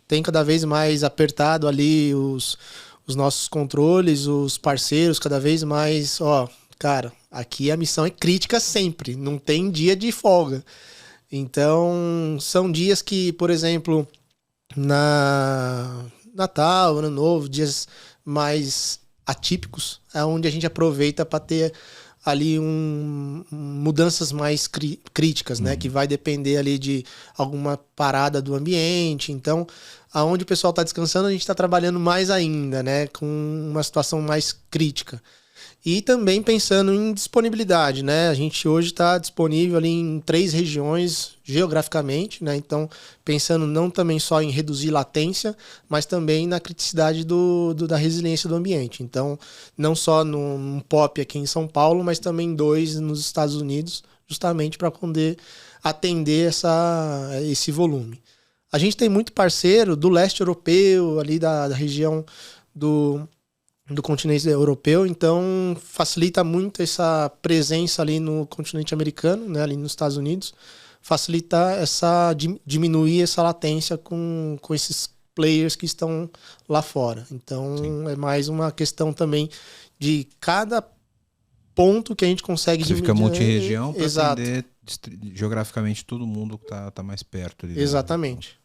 [SPEAKER 1] tem cada vez mais apertado ali os nossos controles, os parceiros, cada vez mais, cara, aqui a missão é crítica sempre, não tem dia de folga. Então, são dias que, por exemplo, na Natal, Ano Novo, dias mais atípicos, é onde a gente aproveita para ter ali mudanças mais críticas, né? Que vai depender ali de alguma parada do ambiente. Então, aonde o pessoal está descansando, a gente está trabalhando mais ainda, né? Com uma situação mais crítica. E também pensando em disponibilidade, né? A gente hoje está disponível ali em 3 regiões geograficamente, né? Então, pensando não também só em reduzir latência, mas também na criticidade da resiliência do ambiente. Então, não só num POP aqui em São Paulo, mas também 2 nos Estados Unidos, justamente para poder atender esse volume. A gente tem muito parceiro do leste europeu, ali da região do continente europeu, então facilita muito essa presença ali no continente americano, né, ali nos Estados Unidos, facilita diminuir essa latência com esses players que estão lá fora. Então, sim, é mais uma questão também de cada ponto que a gente consegue...
[SPEAKER 2] Você fica multi-região para atender geograficamente todo mundo que tá mais perto. Ali,
[SPEAKER 1] exatamente.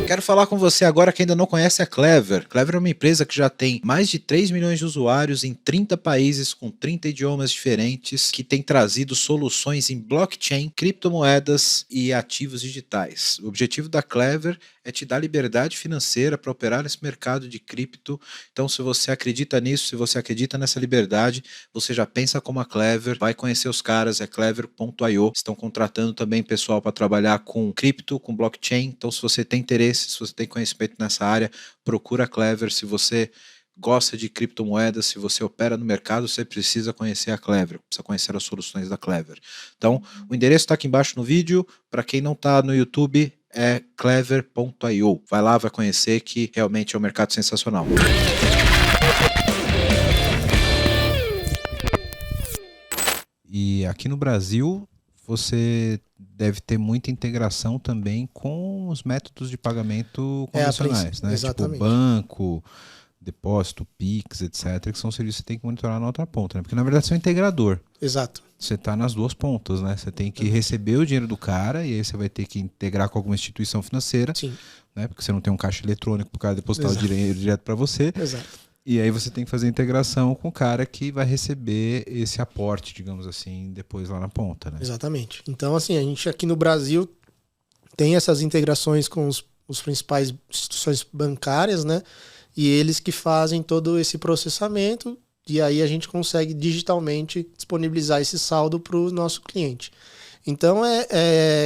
[SPEAKER 2] Quero falar com você agora que ainda não conhece a Clever. Clever é uma empresa que já tem mais de 3 milhões de usuários em 30 países com 30 idiomas diferentes, que tem trazido soluções em blockchain, criptomoedas e ativos digitais. O objetivo da Clever é te dar liberdade financeira para operar nesse mercado de cripto. Então, se você acredita nisso, se você acredita nessa liberdade, você já pensa como a Clever, vai conhecer os caras, é clever.io. Estão contratando também pessoal para trabalhar com cripto, com blockchain. Então, se você tem interesse, se você tem conhecimento nessa área, procura a Clever. Se você gosta de criptomoedas, se você opera no mercado, você precisa conhecer a Clever, precisa conhecer as soluções da Clever. Então, o endereço está aqui embaixo no vídeo. Para quem não está no YouTube, é clever.io. Vai lá, vai conhecer, que realmente é um mercado sensacional. E aqui no Brasil, você deve ter muita integração também com os métodos de pagamento convencionais, né?
[SPEAKER 1] Exatamente.
[SPEAKER 2] Tipo banco, depósito, Pix, etc., que são serviços que você tem que monitorar na outra ponta, né? Porque na verdade você é um integrador.
[SPEAKER 1] Exato.
[SPEAKER 2] Você está nas 2 pontas, né? Você tem que receber o dinheiro do cara e aí você vai ter que integrar com alguma instituição financeira.
[SPEAKER 1] Sim.
[SPEAKER 2] Né? Porque você não tem um caixa eletrônico para o cara depositar o dinheiro direto para você.
[SPEAKER 1] Exato.
[SPEAKER 2] E aí você tem que fazer a integração com o cara que vai receber esse aporte, digamos assim, depois lá na ponta, né?
[SPEAKER 1] Exatamente. Então, assim, a gente aqui no Brasil tem essas integrações com os principais instituições bancárias, né? E eles que fazem todo esse processamento, e aí a gente consegue digitalmente disponibilizar esse saldo para o nosso cliente. Então,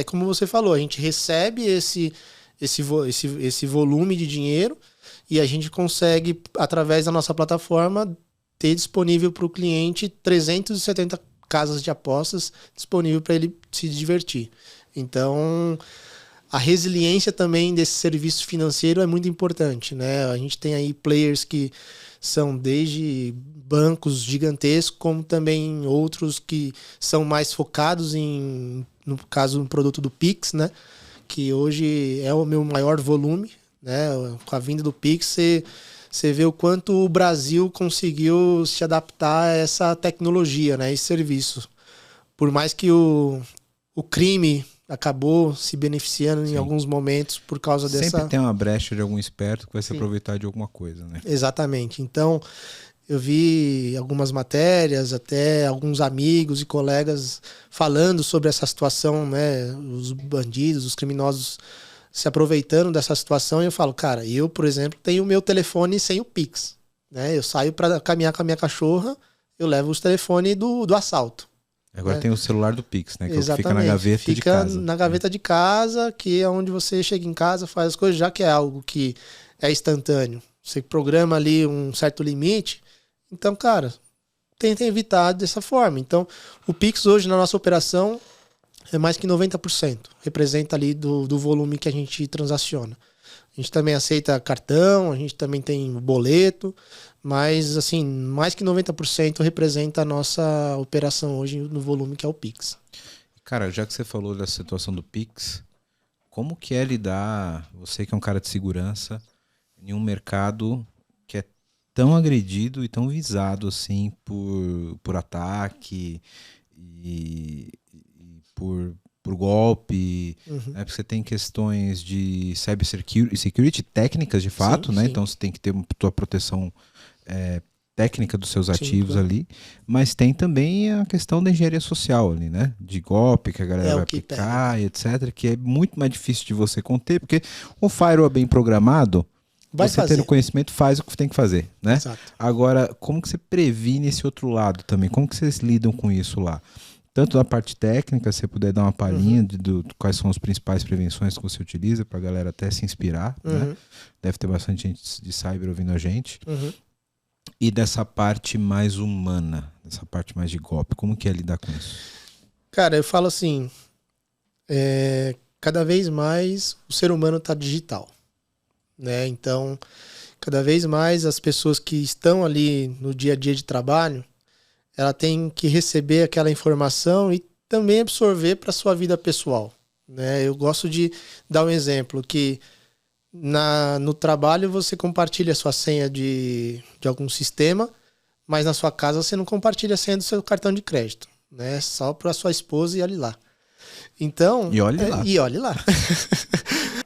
[SPEAKER 1] como você falou, a gente recebe esse volume de dinheiro e a gente consegue, através da nossa plataforma, ter disponível para o cliente 370 casas de apostas disponível para ele se divertir. Então, a resiliência também desse serviço financeiro é muito importante, né? A gente tem aí players que são desde bancos gigantescos, como também outros que são mais focados no caso, no produto do Pix, né? Que hoje é o meu maior volume, né? Com a vinda do Pix, você vê o quanto o Brasil conseguiu se adaptar a essa tecnologia, né? Esse serviço. Por mais que o crime acabou se beneficiando em alguns momentos por causa dessa...
[SPEAKER 2] Sempre tem uma brecha de algum esperto que vai se aproveitar de alguma coisa, né?
[SPEAKER 1] Exatamente. Então, Eu vi algumas matérias, até alguns amigos e colegas falando sobre essa situação, né? Os bandidos, os criminosos se aproveitando dessa situação. E eu falo, cara, eu, por exemplo, tenho o meu telefone sem o Pix, né? Eu saio para caminhar com a minha cachorra, eu levo os telefones do assalto.
[SPEAKER 2] Agora tem o celular do Pix, né? Que
[SPEAKER 1] Exatamente.
[SPEAKER 2] fica na gaveta de casa.
[SPEAKER 1] Fica na gaveta de casa, que é onde você chega em casa, faz as coisas, já que é algo que é instantâneo. Você programa ali um certo limite. Então, cara, tenta evitar dessa forma. Então, o Pix hoje na nossa operação é mais que 90%. Representa ali do volume que a gente transaciona. A gente também aceita cartão, a gente também tem boleto, mas assim, mais que 90% representa a nossa operação hoje no volume que é o Pix.
[SPEAKER 2] Cara, já que você falou da situação do Pix, como que é lidar, você que é um cara de segurança, em um mercado que é tão agredido e tão visado assim por ataque e por golpe, né? Porque você tem questões de cybersecurity técnicas de fato, sim, né? Sim. Então você tem que ter uma tua proteção técnica dos seus ativos, sim, ali, mas tem também a questão da engenharia social ali, né? De golpe que a galera vai aplicar e etc, que é muito mais difícil de você conter, porque um firewall bem programado, você tendo conhecimento faz o que tem que fazer, né? Exato. Agora, como que você previne esse outro lado também? Como que vocês lidam com isso lá? Tanto da parte técnica, se você puder dar uma palhinha de quais são as principais prevenções que você utiliza para a galera até se inspirar, né? Deve ter bastante gente de cyber ouvindo a gente. E dessa parte mais humana, dessa parte mais de golpe, como que é lidar com isso?
[SPEAKER 1] Cara, eu falo assim, cada vez mais o ser humano está digital, né? Então, cada vez mais as pessoas que estão ali no dia a dia de trabalho, ela tem que receber aquela informação e também absorver para a sua vida pessoal, né? Eu gosto de dar um exemplo que no trabalho você compartilha a sua senha de algum sistema, mas na sua casa você não compartilha a senha do seu cartão de crédito, né? Só para sua esposa e olhe lá. Então,
[SPEAKER 2] e olhe lá.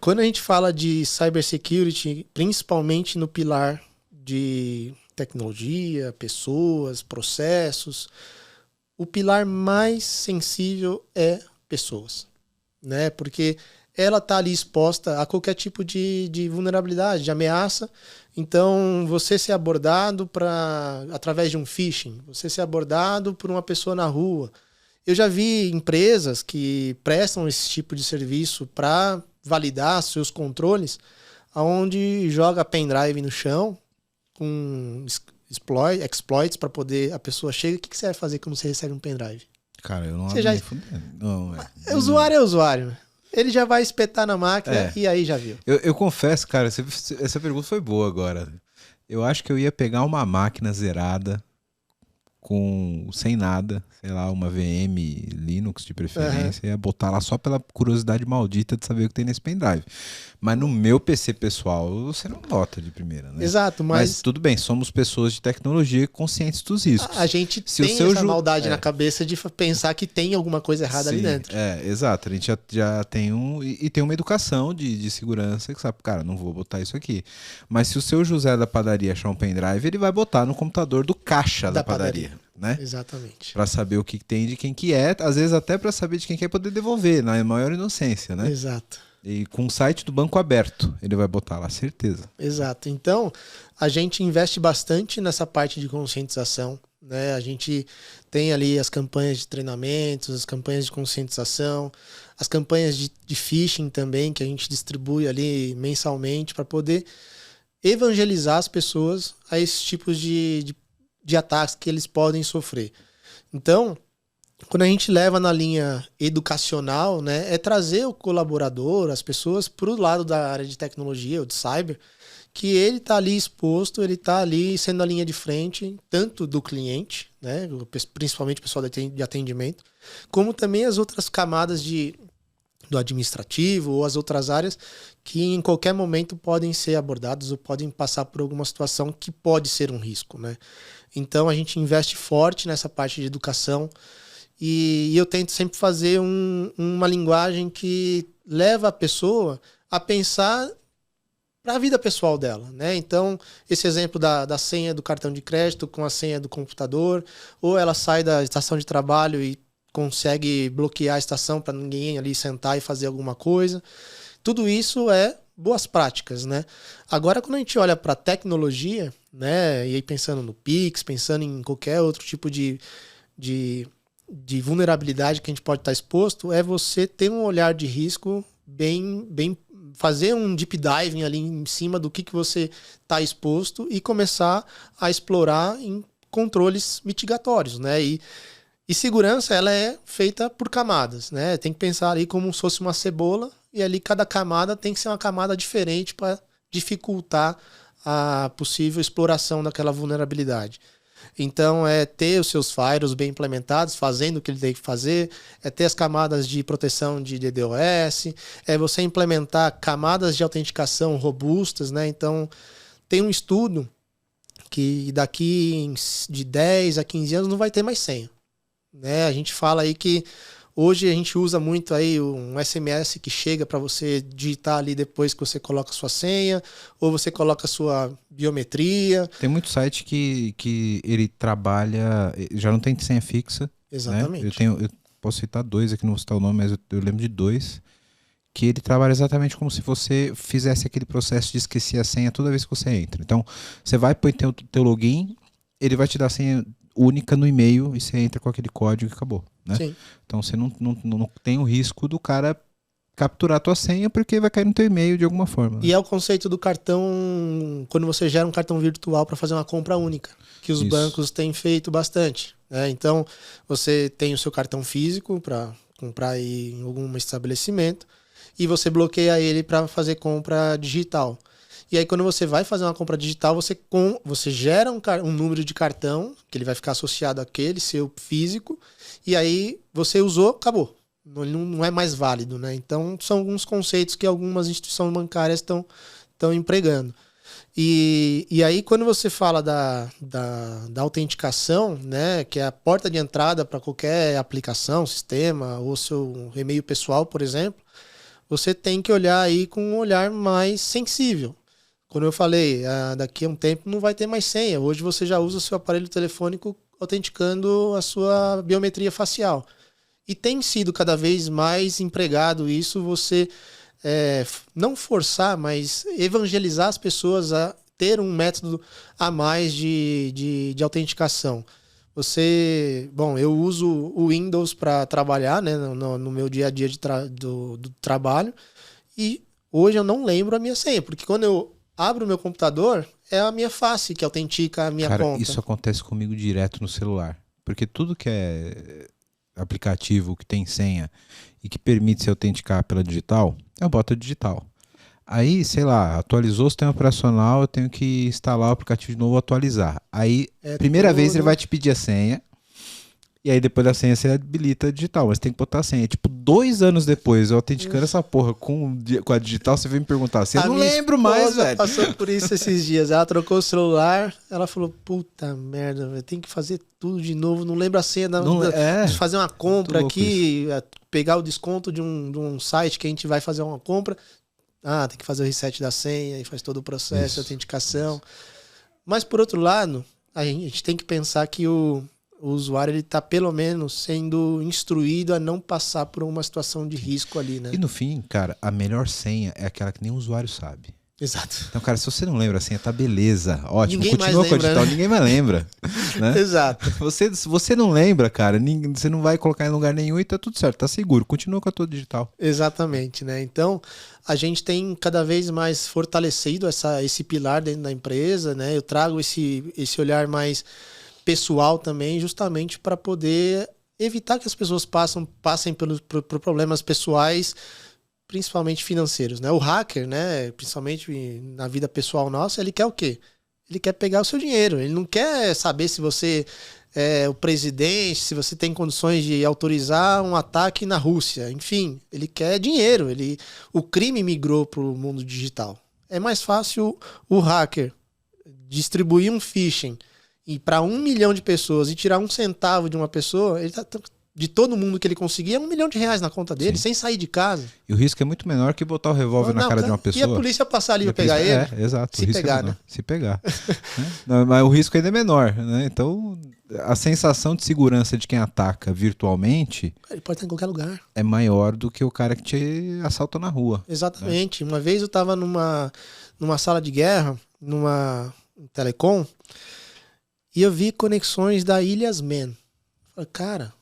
[SPEAKER 1] Quando a gente fala de cybersecurity, principalmente no pilar de tecnologia, pessoas, processos, o pilar mais sensível é pessoas, né? Porque ela está ali exposta a qualquer tipo de vulnerabilidade, de ameaça. Então, você ser abordado através de um phishing, você ser abordado por uma pessoa na rua. Eu já vi empresas que prestam esse tipo de serviço para validar seus controles, onde joga pendrive no chão, com exploits para poder a pessoa chega. O que você vai fazer quando você recebe um pendrive?
[SPEAKER 2] Cara, eu não
[SPEAKER 1] Usuário é usuário. Ele já vai espetar na máquina e aí já viu.
[SPEAKER 2] Eu confesso, cara, essa pergunta foi boa agora. Eu acho que eu ia pegar uma máquina zerada sem nada, sei lá, uma VM Linux de preferência, ia botar lá só pela curiosidade maldita de saber o que tem nesse pendrive. Mas no meu PC pessoal, você não nota de primeira, né?
[SPEAKER 1] Exato,
[SPEAKER 2] mas tudo bem, somos pessoas de tecnologia conscientes dos riscos.
[SPEAKER 1] A gente tem essa maldade na cabeça de pensar que tem alguma coisa errada ali dentro.
[SPEAKER 2] Exato. A gente já tem e tem uma educação de segurança que sabe, cara, não vou botar isso aqui. Mas se o seu José da padaria achar um pendrive, ele vai botar no computador do caixa da padaria. Né?
[SPEAKER 1] Exatamente.
[SPEAKER 2] Para saber o que tem de quem que é, às vezes até para saber de quem quer poder devolver, na maior inocência, né?
[SPEAKER 1] Exato.
[SPEAKER 2] E com o site do banco aberto, ele vai botar lá, certeza.
[SPEAKER 1] Exato. Então, a gente investe bastante nessa parte de conscientização, né? A gente tem ali as campanhas de treinamentos, as campanhas de conscientização, as campanhas de phishing também, que a gente distribui ali mensalmente para poder evangelizar as pessoas a esses tipos de ataques que eles podem sofrer. Então, quando a gente leva na linha educacional, né, é trazer o colaborador, as pessoas, para o lado da área de tecnologia ou de cyber, que ele está ali exposto, ele está ali sendo a linha de frente, tanto do cliente, né, principalmente o pessoal de atendimento, como também as outras camadas do administrativo ou as outras áreas que em qualquer momento podem ser abordados ou podem passar por alguma situação que pode ser um risco, né? Então a gente investe forte nessa parte de educação e eu tento sempre fazer uma linguagem que leva a pessoa a pensar para a vida pessoal dela, né? Então, esse exemplo da senha do cartão de crédito com a senha do computador, ou ela sai da estação de trabalho e consegue bloquear a estação para ninguém ali sentar e fazer alguma coisa. Tudo isso é boas práticas, né? Agora, quando a gente olha para a tecnologia, né, e aí pensando no Pix, pensando em qualquer outro tipo de vulnerabilidade que a gente pode estar exposto, é você ter um olhar de risco bem fazer um deep diving ali em cima do que você está exposto e começar a explorar em controles mitigatórios, né? E segurança, ela é feita por camadas, né? Tem que pensar ali como se fosse uma cebola, e ali cada camada tem que ser uma camada diferente para dificultar a possível exploração daquela vulnerabilidade. Então, é ter os seus firewalls bem implementados, fazendo o que ele tem que fazer, é ter as camadas de proteção de DDoS, é você implementar camadas de autenticação robustas, né? Então, tem um estudo que daqui de 10 a 15 anos não vai ter mais senha, né? A gente fala aí que hoje a gente usa muito aí um SMS que chega para você digitar ali depois que você coloca a sua senha, ou você coloca a sua biometria.
[SPEAKER 2] Tem muito site que ele trabalha, já não tem senha fixa.
[SPEAKER 1] Exatamente.
[SPEAKER 2] Né? Eu posso citar 2 aqui, não vou citar o nome, mas eu lembro de 2, que ele trabalha exatamente como se você fizesse aquele processo de esquecer a senha toda vez que você entra. Então, você vai pôr teu login, ele vai te dar a senha única no e-mail e você entra com aquele código e acabou. Né?
[SPEAKER 1] Sim.
[SPEAKER 2] Então você não tem o risco do cara capturar a tua senha porque vai cair no teu e-mail de alguma forma. Né?
[SPEAKER 1] E é o conceito do cartão, quando você gera um cartão virtual para fazer uma compra única, que os bancos têm feito bastante. Né? Então você tem o seu cartão físico para comprar aí em algum estabelecimento e você bloqueia ele para fazer compra digital. E aí, quando você vai fazer uma compra digital, você gera um número de cartão, que ele vai ficar associado àquele seu físico, e aí você usou, acabou. Não é mais válido, né? Então, são alguns conceitos que algumas instituições bancárias estão empregando. E aí, quando você fala da autenticação, né, que é a porta de entrada para qualquer aplicação, sistema, ou seu e-mail pessoal, por exemplo, você tem que olhar aí com um olhar mais sensível. Quando eu falei, daqui a um tempo não vai ter mais senha. Hoje você já usa o seu aparelho telefônico autenticando a sua biometria facial. E tem sido cada vez mais empregado isso, você não forçar, mas evangelizar as pessoas a ter um método a mais de autenticação. Eu uso o Windows para trabalhar, né, no meu dia a dia do trabalho, e hoje eu não lembro a minha senha, porque quando eu abro o meu computador, é a minha face que autentica a minha conta.
[SPEAKER 2] Isso acontece comigo direto no celular. Porque tudo que é aplicativo, que tem senha e que permite se autenticar pela digital, eu boto a digital. Aí, sei lá, atualizou o sistema operacional, eu tenho que instalar o aplicativo de novo, atualizar. Aí, primeira vez ele vai te pedir a senha, e aí depois da senha você habilita a digital, mas tem que botar a senha. Tipo, 2 anos depois, eu autenticando essa porra com a digital, você vem me perguntar assim, eu não lembro mais, velho.
[SPEAKER 1] Passou por isso esses dias. Ela trocou o celular, ela falou, puta merda, velho, tem que fazer tudo de novo, não lembro a senha de fazer uma compra aqui, pegar o desconto de um site que a gente vai fazer uma compra. Tem que fazer o reset da senha e faz todo o processo de autenticação. Mas, por outro lado, a gente tem que pensar que o usuário ele está pelo menos sendo instruído a não passar por uma situação de risco ali, né?
[SPEAKER 2] E no fim, cara, a melhor senha é aquela que nem o usuário sabe.
[SPEAKER 1] Exato.
[SPEAKER 2] Então, cara, se você não lembra a senha, tá beleza, ótimo,
[SPEAKER 1] ninguém
[SPEAKER 2] continua com a digital, né? Ninguém mais lembra. Né?
[SPEAKER 1] Exato.
[SPEAKER 2] Se você não lembra, cara, você não vai colocar em lugar nenhum e tá tudo certo, tá seguro, continua com a tua digital.
[SPEAKER 1] Exatamente, né? Então, a gente tem cada vez mais fortalecido esse pilar dentro da empresa, né? Eu trago esse olhar mais pessoal também, justamente para poder evitar que as pessoas passem por problemas pessoais, principalmente financeiros, né? O hacker, né, principalmente na vida pessoal nossa, ele quer o quê? Ele quer pegar o seu dinheiro, ele não quer saber se você é o presidente, se você tem condições de autorizar um ataque na Rússia, enfim, ele quer dinheiro, o crime migrou para o mundo digital. É mais fácil o hacker distribuir um phishing para 1 milhão de pessoas e tirar 1 centavo de uma pessoa, ele está de todo mundo que ele conseguir é R$1 milhão na conta dele, sem sair de casa.
[SPEAKER 2] E o risco é muito menor que botar o revólver na cara de uma pessoa.
[SPEAKER 1] E a polícia passar ali pra pegar ele?
[SPEAKER 2] Exato.
[SPEAKER 1] Se pegar, né?
[SPEAKER 2] Se pegar. Não, mas o risco ainda é menor, né? Então, a sensação de segurança de quem ataca virtualmente...
[SPEAKER 1] Ele pode estar em qualquer lugar.
[SPEAKER 2] É maior do que o cara que te assalta na rua.
[SPEAKER 1] Exatamente. Né? Uma vez eu tava numa sala de guerra, numa telecom, e eu vi conexões da Ilhas Man. Falei, cara...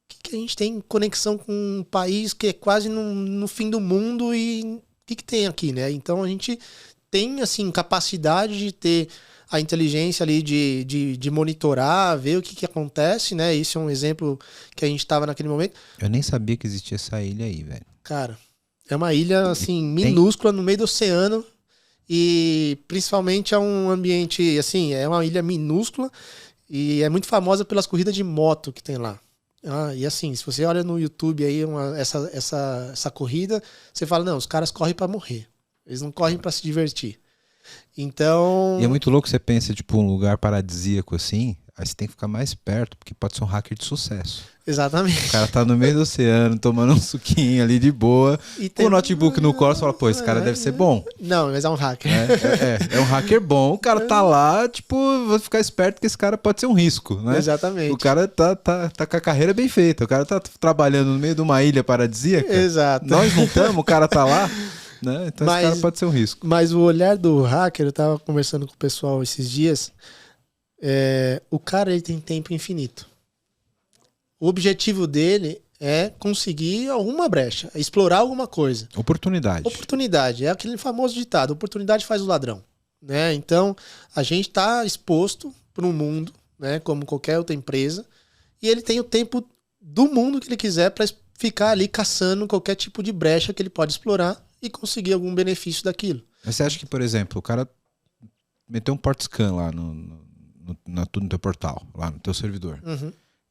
[SPEAKER 1] que a gente tem conexão com um país que é quase no fim do mundo e o que tem aqui, né? Então a gente tem, assim, capacidade de ter a inteligência ali de monitorar, ver o que acontece, né? Isso é um exemplo que a gente estava naquele momento.
[SPEAKER 2] Eu nem sabia que existia essa ilha aí, velho.
[SPEAKER 1] Cara, é uma ilha, assim, minúscula no meio do oceano e principalmente é um ambiente, assim, é uma ilha minúscula e é muito famosa pelas corridas de moto que tem lá. E assim, se você olha no YouTube aí essa corrida, você fala, não, os caras correm pra morrer. Eles não correm pra se divertir. Então...
[SPEAKER 2] E é muito louco, você pensa, tipo, um lugar paradisíaco assim, aí você tem que ficar mais perto, porque pode ser um hacker de sucesso.
[SPEAKER 1] Exatamente.
[SPEAKER 2] O cara tá no meio do oceano, tomando um suquinho ali de boa, com o notebook no colo, você fala, pô, esse cara deve ser bom.
[SPEAKER 1] Não, mas é um hacker.
[SPEAKER 2] É um hacker bom, o cara tá lá, tipo, vou ficar esperto que esse cara pode ser um risco, né?
[SPEAKER 1] Exatamente.
[SPEAKER 2] O cara tá com a carreira bem feita, o cara tá trabalhando no meio de uma ilha paradisíaca.
[SPEAKER 1] Exato.
[SPEAKER 2] Nós não estamos, o cara tá lá, né? Então esse cara pode ser um risco.
[SPEAKER 1] Mas o olhar do hacker, eu tava conversando com o pessoal esses dias, o cara ele tem tempo infinito. O objetivo dele é conseguir alguma brecha, explorar alguma coisa. Oportunidade. É aquele famoso ditado, oportunidade faz o ladrão. Né? Então, a gente está exposto para um mundo, né, como qualquer outra empresa, e ele tem o tempo do mundo que ele quiser para ficar ali caçando qualquer tipo de brecha que ele pode explorar e conseguir algum benefício daquilo.
[SPEAKER 2] Mas você acha que, por exemplo, o cara meteu um port scan lá no teu portal, lá no teu servidor,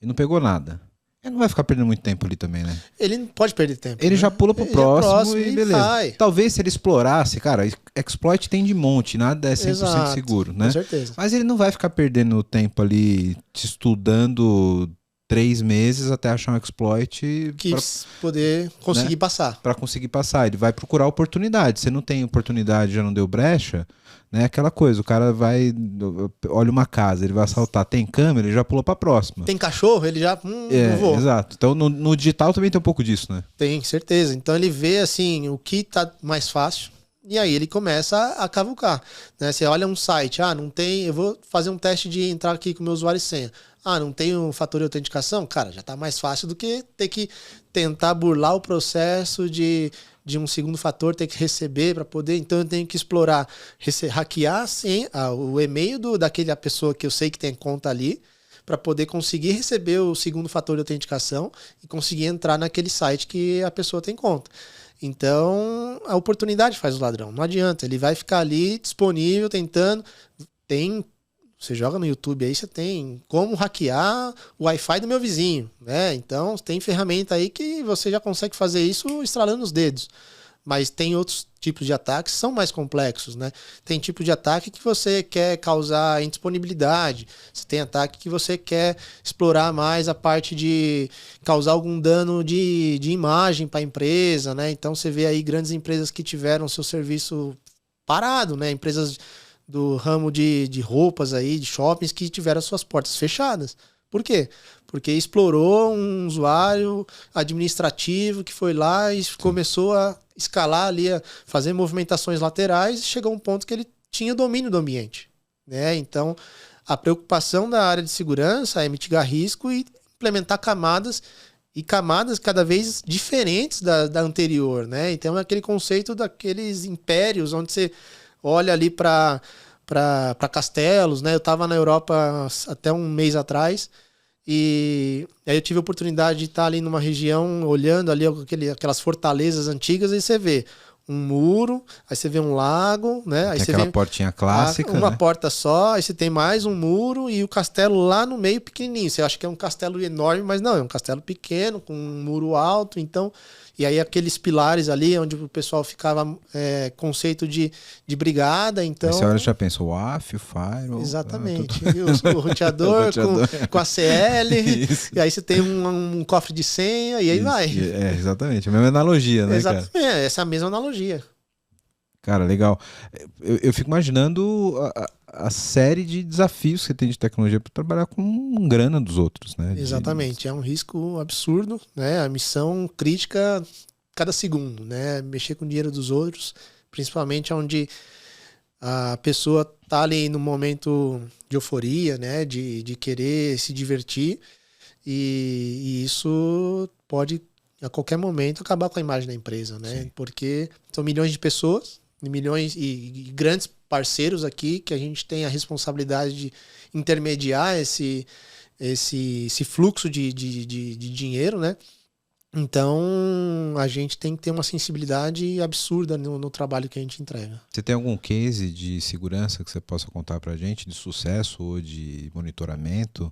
[SPEAKER 2] e não pegou nada. Ele não vai ficar perdendo muito tempo ali também, né?
[SPEAKER 1] Ele não pode perder tempo.
[SPEAKER 2] Ele já pula pro próximo e beleza.
[SPEAKER 1] Vai.
[SPEAKER 2] Talvez se ele explorasse, cara, exploit tem de monte, nada é 100%
[SPEAKER 1] Exato,
[SPEAKER 2] seguro, né?
[SPEAKER 1] Com certeza.
[SPEAKER 2] Mas ele não vai ficar perdendo tempo ali te estudando 3 meses até achar um exploit
[SPEAKER 1] que poder conseguir passar.
[SPEAKER 2] Para conseguir passar. Ele vai procurar oportunidade. Se não tem oportunidade, já não deu brecha, né? Aquela coisa, o cara vai, olha uma casa, ele vai assaltar, tem câmera, ele já pulou para a próxima.
[SPEAKER 1] Tem cachorro, ele já não vou.
[SPEAKER 2] Exato. Então no digital também tem um pouco disso, né?
[SPEAKER 1] Tem, certeza. Então ele vê assim o que tá mais fácil e aí ele começa a cavucar. Né? Você olha um site, não tem, eu vou fazer um teste de entrar aqui com o meu usuário e senha. Não tem um fator de autenticação? Cara, já tá mais fácil do que ter que tentar burlar o processo de um segundo fator, ter que receber para poder. Então eu tenho que explorar, hackear o e-mail daquela pessoa que eu sei que tem conta ali, para poder conseguir receber o segundo fator de autenticação e conseguir entrar naquele site que a pessoa tem conta. Então a oportunidade faz o ladrão. Não adianta, ele vai ficar ali disponível, tentando. Você joga no YouTube aí, você tem como hackear o Wi-Fi do meu vizinho, né? Então, tem ferramenta aí que você já consegue fazer isso estralando os dedos. Mas tem outros tipos de ataques que são mais complexos, né? Tem tipo de ataque que você quer causar indisponibilidade. Você tem ataque que você quer explorar mais a parte de causar algum dano de imagem para a empresa, né? Então, você vê aí grandes empresas que tiveram seu serviço parado, né? Empresas do ramo de roupas aí, de shoppings que tiveram suas portas fechadas. Por quê? Porque explorou um usuário administrativo que foi lá e começou a escalar ali, a fazer movimentações laterais e chegou a um ponto que ele tinha domínio do ambiente. Né? Então, a preocupação da área de segurança é mitigar risco e implementar camadas cada vez diferentes da anterior. Né? Então, é aquele conceito daqueles impérios onde você olha ali para castelos, né? Eu estava na Europa até um mês atrás e aí eu tive a oportunidade de estar ali numa região olhando ali aquelas fortalezas antigas e você vê um muro, aí você vê um lago, né? Aí
[SPEAKER 2] tem
[SPEAKER 1] você
[SPEAKER 2] aquela
[SPEAKER 1] vê
[SPEAKER 2] portinha clássica,
[SPEAKER 1] uma
[SPEAKER 2] né?
[SPEAKER 1] porta só, aí você tem mais um muro e o castelo lá no meio pequenininho. Você acha que é um castelo enorme, mas não, é um castelo pequeno com um muro alto. Então E aí aqueles pilares ali, onde o pessoal ficava conceito de brigada, então...
[SPEAKER 2] Aí você já pensou o AF, o Firewall...
[SPEAKER 1] Exatamente. O roteador, com a CL, e aí você tem um cofre de senha, e aí vai.
[SPEAKER 2] Exatamente, a mesma analogia, né,
[SPEAKER 1] exatamente, cara? Essa é a mesma analogia.
[SPEAKER 2] Cara, legal. Eu fico imaginando a série de desafios que você tem de tecnologia para trabalhar com grana dos outros, né?
[SPEAKER 1] Exatamente, é um risco absurdo, né? A missão crítica cada segundo, né? Mexer com o dinheiro dos outros, principalmente onde a pessoa tá ali no momento de euforia, né? De querer se divertir, e isso pode a qualquer momento acabar com a imagem da empresa, né? Sim. Porque são milhões de pessoas, milhões e grandes parceiros aqui que a gente tem a responsabilidade de intermediar esse fluxo de dinheiro, né? Então a gente tem que ter uma sensibilidade absurda no trabalho que a gente entrega.
[SPEAKER 2] Você tem algum case de segurança que você possa contar pra gente, de sucesso ou de monitoramento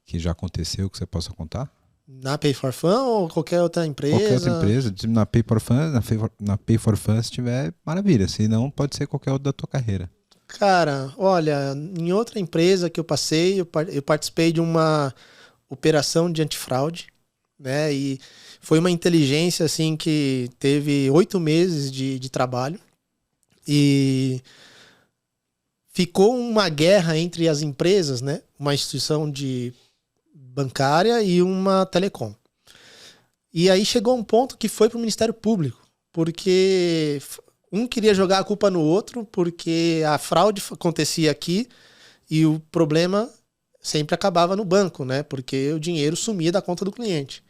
[SPEAKER 2] que já aconteceu que você possa contar?
[SPEAKER 1] Na Pay for Fun ou qualquer outra empresa?
[SPEAKER 2] Qualquer outra empresa. Na Pay for Fun, na Pay for Fun, se tiver, maravilha. Se não, pode ser qualquer outra da tua carreira.
[SPEAKER 1] Cara, olha, em outra empresa que eu passei, eu participei de uma operação de antifraude, né? E foi uma inteligência, assim, que teve 8 meses de trabalho. E ficou uma guerra entre as empresas, né? Uma instituição bancária e uma telecom. E aí chegou um ponto que foi para o Ministério Público, porque um queria jogar a culpa no outro, porque a fraude acontecia aqui e o problema sempre acabava no banco, né? Porque o dinheiro sumia da conta do cliente.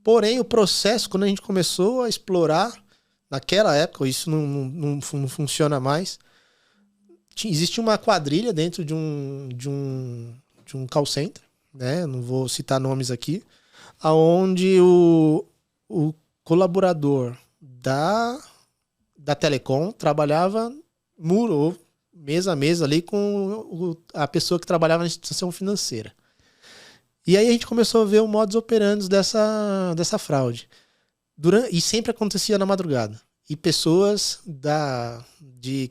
[SPEAKER 1] Porém, o processo, quando a gente começou a explorar, naquela época, isso não funciona mais, existe uma quadrilha dentro de um call center, né? Não vou citar nomes aqui, aonde o colaborador da Telecom trabalhava mês a mês ali com a pessoa que trabalhava na instituição financeira. E aí a gente começou a ver o modus operandi dessa fraude. E sempre acontecia na madrugada. E pessoas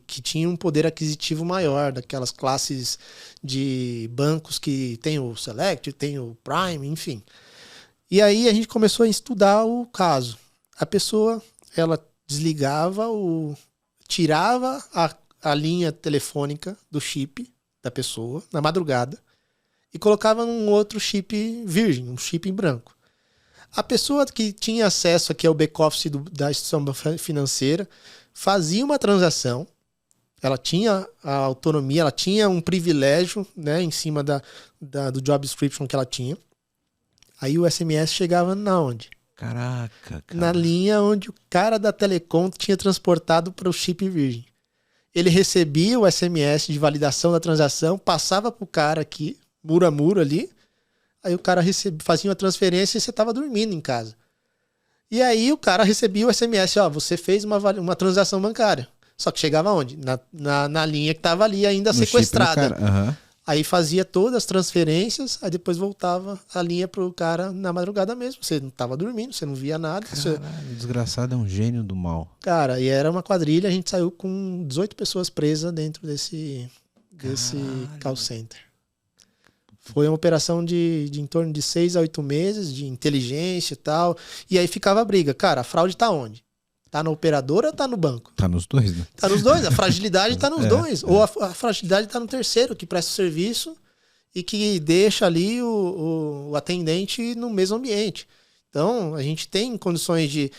[SPEAKER 1] que tinham um poder aquisitivo maior, daquelas classes de bancos que tem o Select, tem o Prime, enfim. E aí a gente começou a estudar o caso. A pessoa, ela desligava, tirava a linha telefônica do chip da pessoa na madrugada e colocava num outro chip virgem, um chip em branco. A pessoa que tinha acesso aqui ao back-office da instituição financeira fazia uma transação, ela tinha a autonomia, ela tinha um privilégio, né, em cima do job description que ela tinha. Aí o SMS chegava na onde?
[SPEAKER 2] Caraca, cara.
[SPEAKER 1] Na linha onde o cara da Telecom tinha transportado para o chip virgem. Ele recebia o SMS de validação da transação, passava para o cara aqui, muro a muro ali. Aí o cara fazia uma transferência e você estava dormindo em casa. E aí o cara recebia o SMS, ó, você fez uma transação bancária. Só que chegava onde? Na linha que estava ali ainda no sequestrada.
[SPEAKER 2] Uhum.
[SPEAKER 1] Aí fazia todas as transferências, aí depois voltava a linha pro cara na madrugada mesmo. Você não estava dormindo, você não via nada.
[SPEAKER 2] Caralho, o desgraçado é um gênio do mal.
[SPEAKER 1] Cara, e era uma quadrilha, a gente saiu com 18 pessoas presas dentro desse call center. Foi uma operação de em torno de 6 a 8 meses, de inteligência e tal. E aí ficava a briga. Cara, a fraude tá onde? Tá na operadora ou tá no banco?
[SPEAKER 2] Tá nos dois, né?
[SPEAKER 1] Tá nos dois. A fragilidade tá nos dois. Ou a fragilidade tá no terceiro, que presta o serviço e que deixa ali o atendente no mesmo ambiente. Então, a gente tem condições de...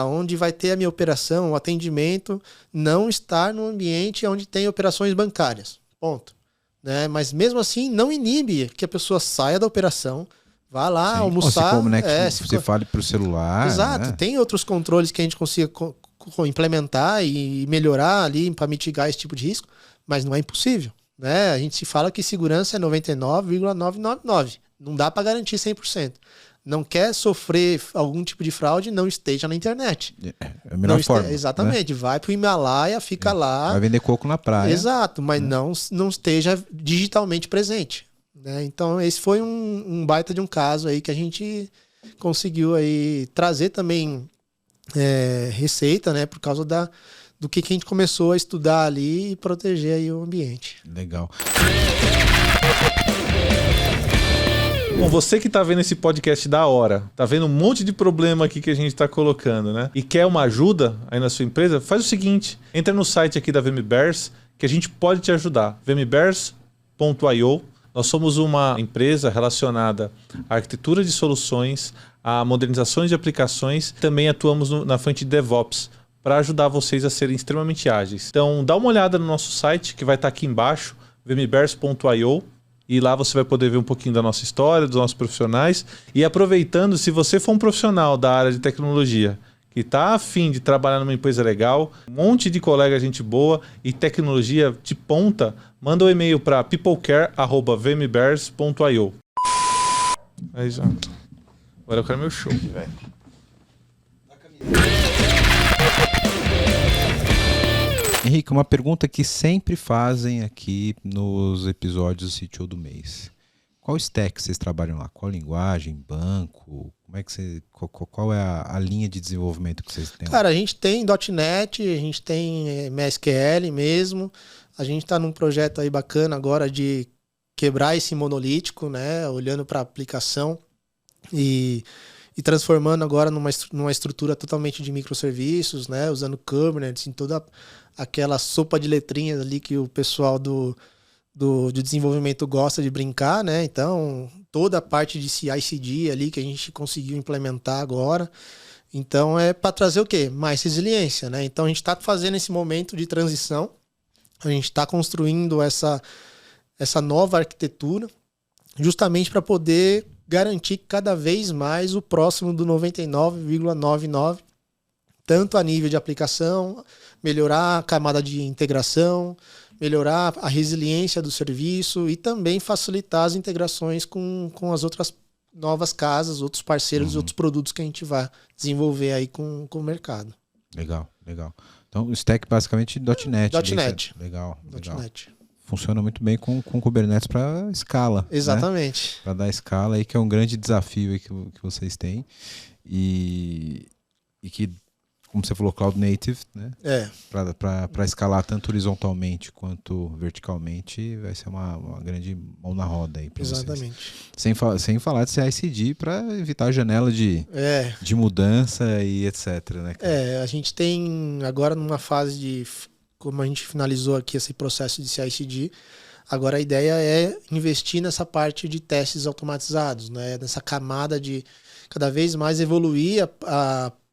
[SPEAKER 1] onde vai ter a minha operação, o atendimento, não estar no ambiente onde tem operações bancárias. Ponto. Né? Mas mesmo assim não inibe que a pessoa saia da operação, vá lá Sim. almoçar.
[SPEAKER 2] Ou se fale para o celular.
[SPEAKER 1] Exato, né? Tem outros controles que a gente consiga implementar e melhorar ali para mitigar esse tipo de risco, mas não é impossível. Né? A gente se fala que segurança é 99,999. Não dá para garantir 100%. Não quer sofrer algum tipo de fraude, não esteja na internet.
[SPEAKER 2] É a melhor forma.
[SPEAKER 1] Exatamente. Né? Vai pro Himalaia, fica lá.
[SPEAKER 2] Vai vender coco na praia.
[SPEAKER 1] Exato, mas não esteja digitalmente presente. Né? Então, esse foi um baita de um caso aí que a gente conseguiu aí trazer também receita, né? Por causa do que a gente começou a estudar ali e proteger aí o ambiente.
[SPEAKER 2] Legal.
[SPEAKER 3] Bom, você que tá vendo esse podcast da hora, tá vendo um monte de problema aqui que a gente tá colocando, né? E quer uma ajuda aí na sua empresa, faz o seguinte, entra no site aqui da VMBears, que a gente pode te ajudar. vmbears.io. Nós somos uma empresa relacionada à arquitetura de soluções, a modernizações de aplicações, também atuamos na frente de DevOps, para ajudar vocês a serem extremamente ágeis. Então, dá uma olhada no nosso site, que vai estar aqui embaixo, vmbears.io. E lá você vai poder ver um pouquinho da nossa história, dos nossos profissionais. E aproveitando, se você for um profissional da área de tecnologia que está afim de trabalhar numa empresa legal, um monte de colega, gente boa e tecnologia de ponta, manda um e-mail para peoplecare@vmbears.io. Aí já. Agora eu quero meu show, velho.
[SPEAKER 2] Henrique, uma pergunta que sempre fazem aqui nos episódios do CTO do mês. Qual stack vocês trabalham lá? Qual linguagem? Banco? Como é que qual é a linha de desenvolvimento que vocês têm lá?
[SPEAKER 1] Cara, a gente tem .NET, a gente tem MySQL mesmo. A gente está num projeto aí bacana agora de quebrar esse monolítico, né? Olhando para a aplicação e transformando agora numa estrutura totalmente de microserviços, né? Usando Kubernetes em toda aquela sopa de letrinhas ali que o pessoal de desenvolvimento gosta de brincar, né? Então, toda a parte de CI/CD ali que a gente conseguiu implementar agora. Então, é para trazer o quê? Mais resiliência, né? Então, a gente está fazendo esse momento de transição. A gente está construindo essa nova arquitetura justamente para poder garantir cada vez mais o próximo do 99,99, tanto a nível de aplicação, melhorar a camada de integração, melhorar a resiliência do serviço e também facilitar as integrações com as outras novas casas, outros parceiros, outros produtos que a gente vai desenvolver aí com o mercado.
[SPEAKER 2] Legal, legal. Então, o stack basicamente .NET.
[SPEAKER 1] .NET.
[SPEAKER 2] Legal, legal.
[SPEAKER 1] .NET.
[SPEAKER 2] Funciona muito bem com Kubernetes para escala.
[SPEAKER 1] Exatamente.
[SPEAKER 2] Né? Para dar escala aí, que é um grande desafio aí que vocês têm. E que, como você falou, Cloud Native, né? Para escalar tanto horizontalmente quanto verticalmente, vai ser uma grande mão na roda aí para vocês.
[SPEAKER 1] Exatamente.
[SPEAKER 2] Sem falar de CI/CD para evitar a janela de mudança e etc. Né,
[SPEAKER 1] a gente tem agora numa fase de... Como a gente finalizou aqui esse processo de CI/CD, agora a ideia é investir nessa parte de testes automatizados, né? Nessa camada de cada vez mais evoluir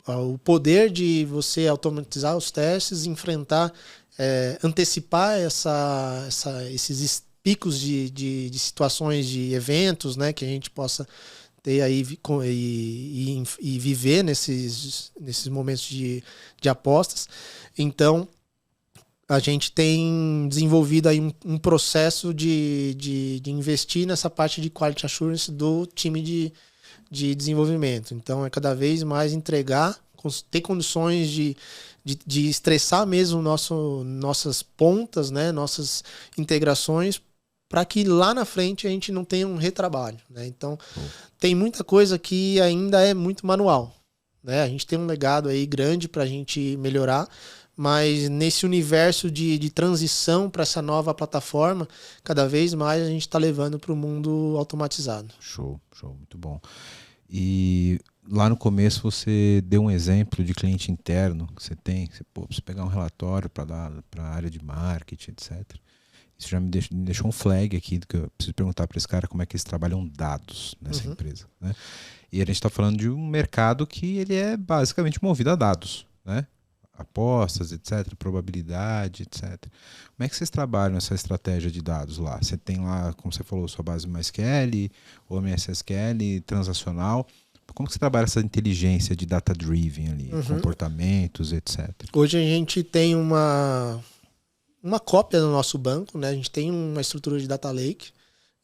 [SPEAKER 1] o poder de você automatizar os testes, enfrentar, antecipar esses picos de situações, de eventos, né? Que a gente possa ter aí e viver nesses momentos de apostas. Então, a gente tem desenvolvido aí um processo de investir nessa parte de quality assurance do time de desenvolvimento. Então, é cada vez mais entregar, ter condições de estressar mesmo nossas pontas, né, nossas integrações, para que lá na frente a gente não tenha um retrabalho, né? Então, tem muita coisa que ainda é muito manual, né? A gente tem um legado aí grande para a gente melhorar, mas nesse universo de transição para essa nova plataforma, cada vez mais a gente está levando para o mundo automatizado.
[SPEAKER 2] Show, muito bom. E lá no começo você deu um exemplo de cliente interno que você tem, você pegar um relatório para dar para a área de marketing, etc. Isso já me deixou um flag aqui, que eu preciso perguntar para esse cara como é que eles trabalham dados nessa empresa, né? E a gente está falando de um mercado que ele é basicamente movido a dados, né? Apostas, etc., probabilidade, etc. Como é que vocês trabalham essa estratégia de dados lá? Você tem lá, como você falou, sua base MySQL, ou MSSQL, transacional. Como que você trabalha essa inteligência de data-driven ali, comportamentos, etc.?
[SPEAKER 1] Hoje a gente tem uma cópia do nosso banco, né? A gente tem uma estrutura de data lake.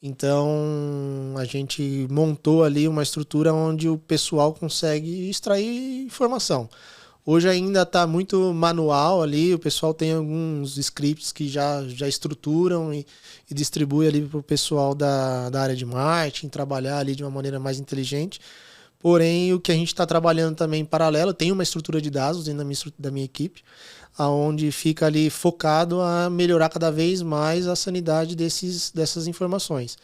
[SPEAKER 1] Então, a gente montou ali uma estrutura onde o pessoal consegue extrair informação. Hoje ainda está muito manual ali, o pessoal tem alguns scripts que já estruturam e distribui ali para o pessoal da área de marketing, trabalhar ali de uma maneira mais inteligente. Porém, o que a gente está trabalhando também em paralelo, tem uma estrutura de dados dentro da minha equipe, onde fica ali focado a melhorar cada vez mais a sanidade dessas informações.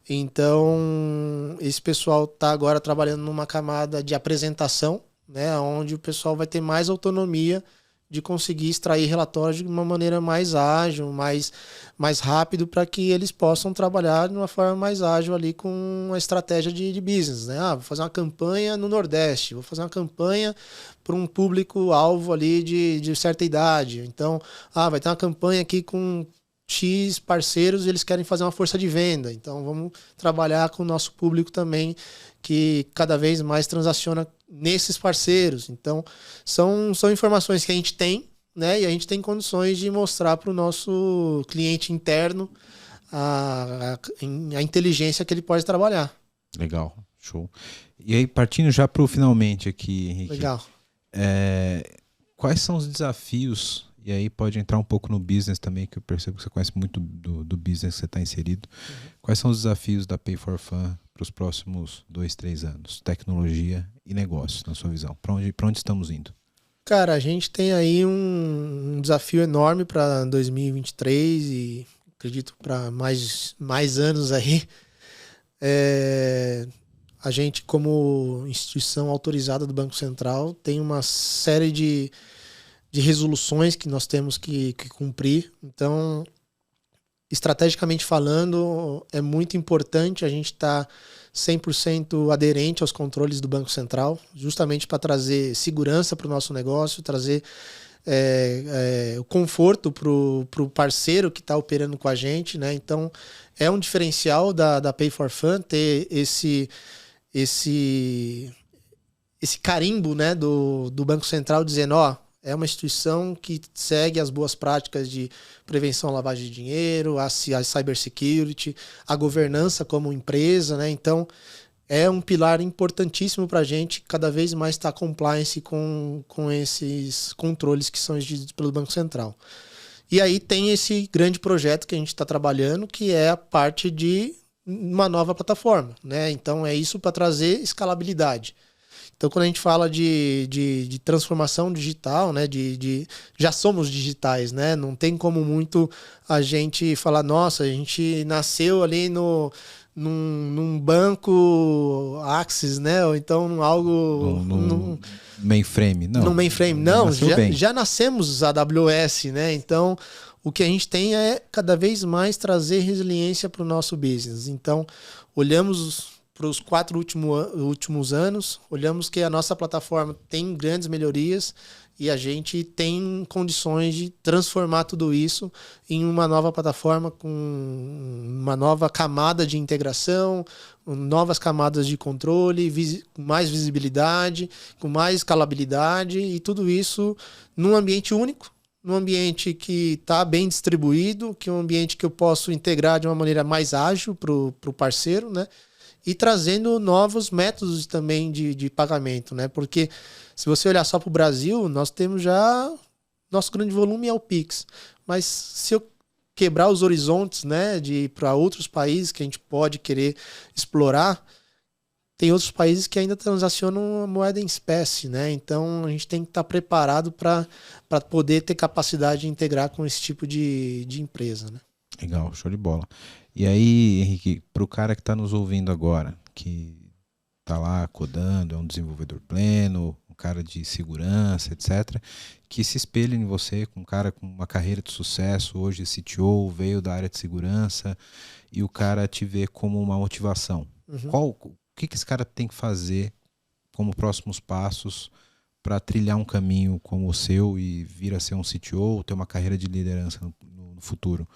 [SPEAKER 1] Então, esse pessoal está agora trabalhando numa camada de apresentação, né, onde o pessoal vai ter mais autonomia de conseguir extrair relatórios de uma maneira mais ágil, mais rápido, para que eles possam trabalhar de uma forma mais ágil ali com a estratégia de business, né? Vou fazer uma campanha no Nordeste, vou fazer uma campanha para um público-alvo ali de certa idade. Então, vai ter uma campanha aqui com X parceiros e eles querem fazer uma força de venda. Então, vamos trabalhar com o nosso público também, que cada vez mais transaciona nesses parceiros. Então, são informações que a gente tem, né? E a gente tem condições de mostrar para o nosso cliente interno a inteligência que ele pode trabalhar.
[SPEAKER 2] Legal, show. E aí, partindo já para o finalmente aqui, Henrique.
[SPEAKER 1] Legal.
[SPEAKER 2] Quais são os desafios? E aí pode entrar um pouco no business também, que eu percebo que você conhece muito do business que você está inserido. Quais são os desafios da Pay for Fun para os próximos 2, 3 anos? Tecnologia e negócios, na sua visão. Para onde estamos indo?
[SPEAKER 1] Cara, a gente tem aí um desafio enorme para 2023 e acredito para mais anos aí. A gente, como instituição autorizada do Banco Central, tem uma série de resoluções que nós temos que cumprir. Então, estrategicamente falando, é muito importante a gente estar 100% aderente aos controles do Banco Central, justamente para trazer segurança para o nosso negócio, trazer o conforto para o parceiro que está operando com a gente, né? Então, é um diferencial da Pay for Fun ter esse carimbo, né, do Banco Central dizendo, é uma instituição que segue as boas práticas de prevenção à lavagem de dinheiro, a cybersecurity, a governança como empresa, né? Então, é um pilar importantíssimo para a gente cada vez mais estar compliance com esses controles que são exigidos pelo Banco Central. E aí tem esse grande projeto que a gente está trabalhando, que é a parte de uma nova plataforma, né? Então, é isso para trazer escalabilidade. Então, quando a gente fala de transformação digital, né, já somos digitais, né? Não tem como muito a gente falar, nossa, a gente nasceu ali num banco Axis, né? Ou então algo...
[SPEAKER 2] No mainframe, não.
[SPEAKER 1] No mainframe, não. Já nascemos AWS, né? Então, o que a gente tem é cada vez mais resiliência para o nosso business. Então, olhamos para os 4 últimos anos, olhamos que a nossa plataforma tem grandes melhorias e a gente tem condições de transformar tudo isso em uma nova plataforma com uma nova camada de integração, novas camadas de controle, com mais visibilidade, com mais escalabilidade e tudo isso num ambiente único, num ambiente que está bem distribuído, que é um ambiente que eu posso integrar de uma maneira mais ágil para o parceiro, né? E trazendo novos métodos também de pagamento, né? Porque se você olhar só para o Brasil, nós temos já... Nosso grande volume é o Pix. Mas se eu quebrar os horizontes, né, para outros países que a gente pode querer explorar, tem outros países que ainda transacionam a moeda em espécie, né? Então a gente tem que estar preparado para poder ter capacidade de integrar com esse tipo de empresa, né?
[SPEAKER 2] Legal, show de bola. E aí, Henrique, para o cara que está nos ouvindo agora, que está lá codando, é um desenvolvedor pleno, um cara de segurança, etc., que se espelhe em você, um cara com uma carreira de sucesso, hoje CTO, veio da área de segurança, e o cara te vê como uma motivação. O que esse cara tem que fazer como próximos passos para trilhar um caminho como o seu e vir a ser um CTO, ter uma carreira de liderança no futuro?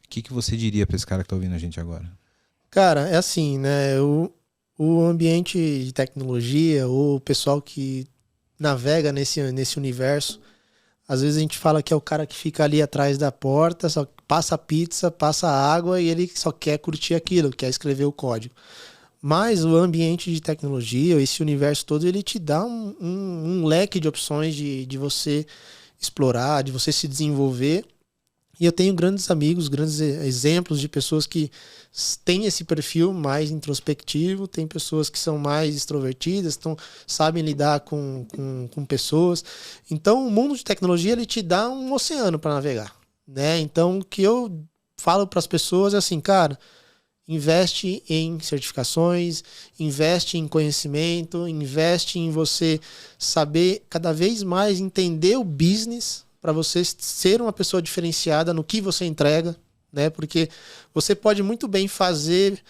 [SPEAKER 2] O que você diria para esse cara que está ouvindo a gente agora?
[SPEAKER 1] Cara, é assim, né? O ambiente de tecnologia, o pessoal que navega nesse universo, às vezes a gente fala que é o cara que fica ali atrás da porta, só passa pizza, passa água e ele só quer curtir aquilo, quer escrever o código. Mas o ambiente de tecnologia, esse universo todo, ele te dá um leque de opções de você explorar, de você se desenvolver E eu tenho grandes amigos, grandes exemplos de pessoas que têm esse perfil mais introspectivo, tem pessoas que são mais extrovertidas, sabem lidar com pessoas. Então, o mundo de tecnologia ele te dá um oceano para navegar, né? Então, o que eu falo para as pessoas é assim, cara, investe em certificações, investe em conhecimento, investe em você saber cada vez mais entender o business, para você ser uma pessoa diferenciada no que você entrega, né? Porque você pode muito bem fazer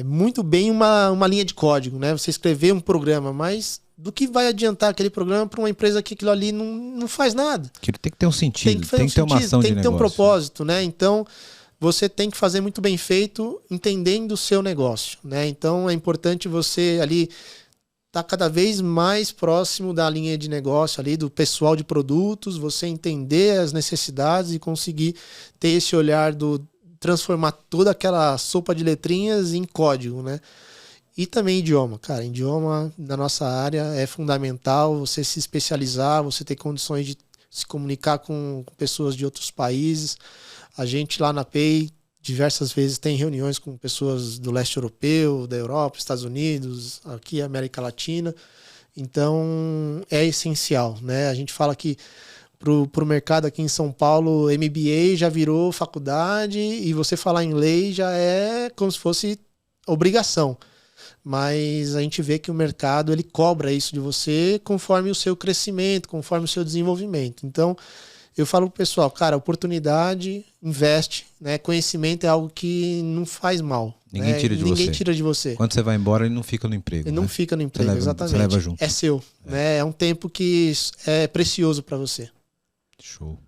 [SPEAKER 1] muito bem uma linha de código, né? Você escrever um programa, mas do que vai adiantar aquele programa para uma empresa que aquilo ali não faz nada?
[SPEAKER 2] Que tem que ter um sentido, tem que ter uma ação de negócio.
[SPEAKER 1] Tem que ter um propósito, né? Então, você tem que fazer muito bem feito, entendendo o seu negócio, né? Então, é importante você ali tá cada vez mais próximo da linha de negócio ali, do pessoal de produtos, você entender as necessidades e conseguir ter esse olhar transformar toda aquela sopa de letrinhas em código, né? E também idioma, cara, idioma na nossa área é fundamental, você se especializar, você ter condições de se comunicar com pessoas de outros países. A gente lá na PEI diversas vezes tem reuniões com pessoas do leste europeu, da Europa, Estados Unidos, aqui América Latina. Então, é essencial, né? A gente fala que pro mercado aqui em São Paulo, MBA já virou faculdade e você falar inglês já é como se fosse obrigação. Mas a gente vê que o mercado ele cobra isso de você conforme o seu crescimento, conforme o seu desenvolvimento. Então, eu falo pro pessoal, cara, oportunidade, investe, né? Conhecimento é algo que não faz mal.
[SPEAKER 2] Ninguém
[SPEAKER 1] né?
[SPEAKER 2] tira de
[SPEAKER 1] Ninguém
[SPEAKER 2] você.
[SPEAKER 1] tira de você.
[SPEAKER 2] Quando você vai embora, ele não fica no emprego.
[SPEAKER 1] Ele
[SPEAKER 2] né?
[SPEAKER 1] não fica no emprego, exatamente.
[SPEAKER 2] Você leva junto.
[SPEAKER 1] É seu. Né? É um tempo que é precioso para você.
[SPEAKER 2] Show.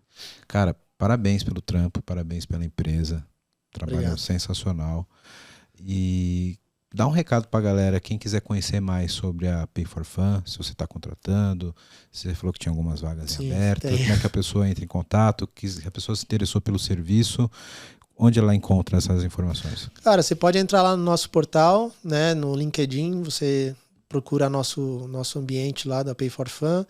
[SPEAKER 2] Cara, parabéns pelo trampo, parabéns pela empresa. Trabalho
[SPEAKER 1] Obrigado.
[SPEAKER 2] sensacional. E dá um recado pra galera, quem quiser conhecer mais sobre a Pay for Fun, se você está contratando, você falou que tinha algumas vagas em aberto, como é que a pessoa entra em contato, que a pessoa se interessou pelo serviço, onde ela encontra essas informações?
[SPEAKER 1] Cara, você pode entrar lá no nosso portal, né, no LinkedIn, você procura nosso ambiente lá da Pay for Fun.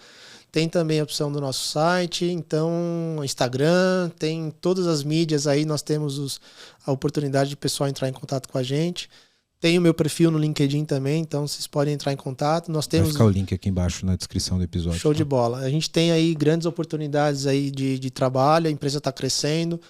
[SPEAKER 1] Tem também a opção do nosso site, então Instagram, tem todas as mídias aí, nós temos a oportunidade de o pessoal entrar em contato com a gente. Tem o meu perfil no LinkedIn também, então vocês podem entrar em contato. Nós temos...
[SPEAKER 2] Vai ficar o link aqui embaixo na descrição do episódio.
[SPEAKER 1] Show de bola. A gente tem aí grandes oportunidades aí de trabalho, a empresa está crescendo.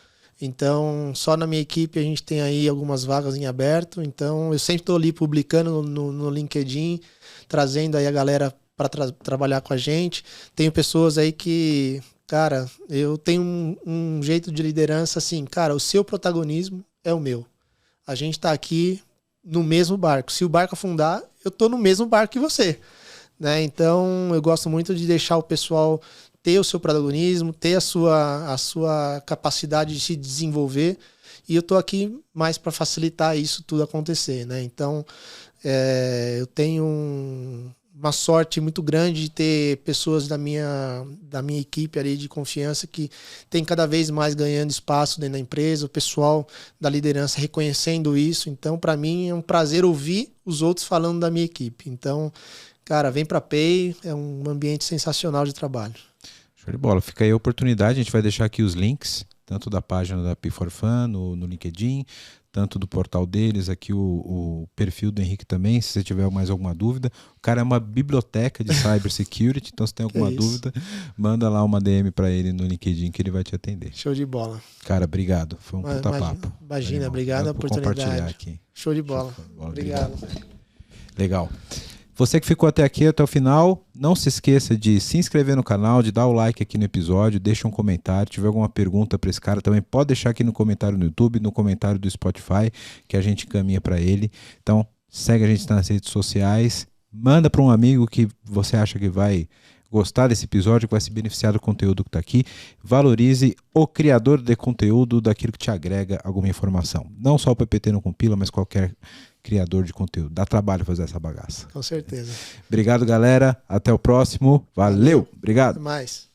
[SPEAKER 1] Então, só na minha equipe a gente tem aí algumas vagas em aberto. Então, eu sempre estou ali publicando no LinkedIn, trazendo aí a galera para trabalhar com a gente. Tenho pessoas aí que, cara, eu tenho um jeito de liderança assim, cara, o seu protagonismo é o meu. A gente está aqui no mesmo barco. Se o barco afundar, eu tô no mesmo barco que você, né? Então, eu gosto muito de deixar o pessoal ter o seu protagonismo, ter a sua capacidade de se desenvolver, e eu tô aqui mais para facilitar isso tudo acontecer, né? Então, eu tenho uma sorte muito grande de ter pessoas da minha equipe ali de confiança que tem cada vez mais ganhando espaço dentro da empresa, o pessoal da liderança reconhecendo isso. Então, para mim, é um prazer ouvir os outros falando da minha equipe. Então, cara, vem para a Pay, é um ambiente sensacional de trabalho.
[SPEAKER 2] Show de bola. Fica aí a oportunidade, a gente vai deixar aqui os links, tanto da página da Pay for Fun, no LinkedIn, tanto do portal deles, aqui o perfil do Henrique também, se você tiver mais alguma dúvida. O cara é uma biblioteca de cybersecurity, então se tem alguma dúvida, manda lá uma DM para ele no LinkedIn que ele vai te atender.
[SPEAKER 1] Show de bola.
[SPEAKER 2] Cara, obrigado. Foi um puta papo.
[SPEAKER 1] Imagina, obrigado a oportunidade.
[SPEAKER 2] Compartilhar aqui.
[SPEAKER 1] Show de bola. Obrigado.
[SPEAKER 2] Legal. Você que ficou até aqui, até o final, não se esqueça de se inscrever no canal, de dar o like aqui no episódio, deixa um comentário, se tiver alguma pergunta para esse cara também pode deixar aqui no comentário no YouTube, no comentário do Spotify, que a gente encaminha para ele. Então, segue a gente nas redes sociais, manda para um amigo que você acha que vai gostar desse episódio, que vai se beneficiar do conteúdo que está aqui. Valorize o criador de conteúdo, daquilo que te agrega alguma informação. Não só o PPT não compila, mas qualquer criador de conteúdo. Dá trabalho fazer essa bagaça.
[SPEAKER 1] Com certeza.
[SPEAKER 2] Obrigado, galera. Até o próximo. Valeu. Obrigado.
[SPEAKER 1] Até mais.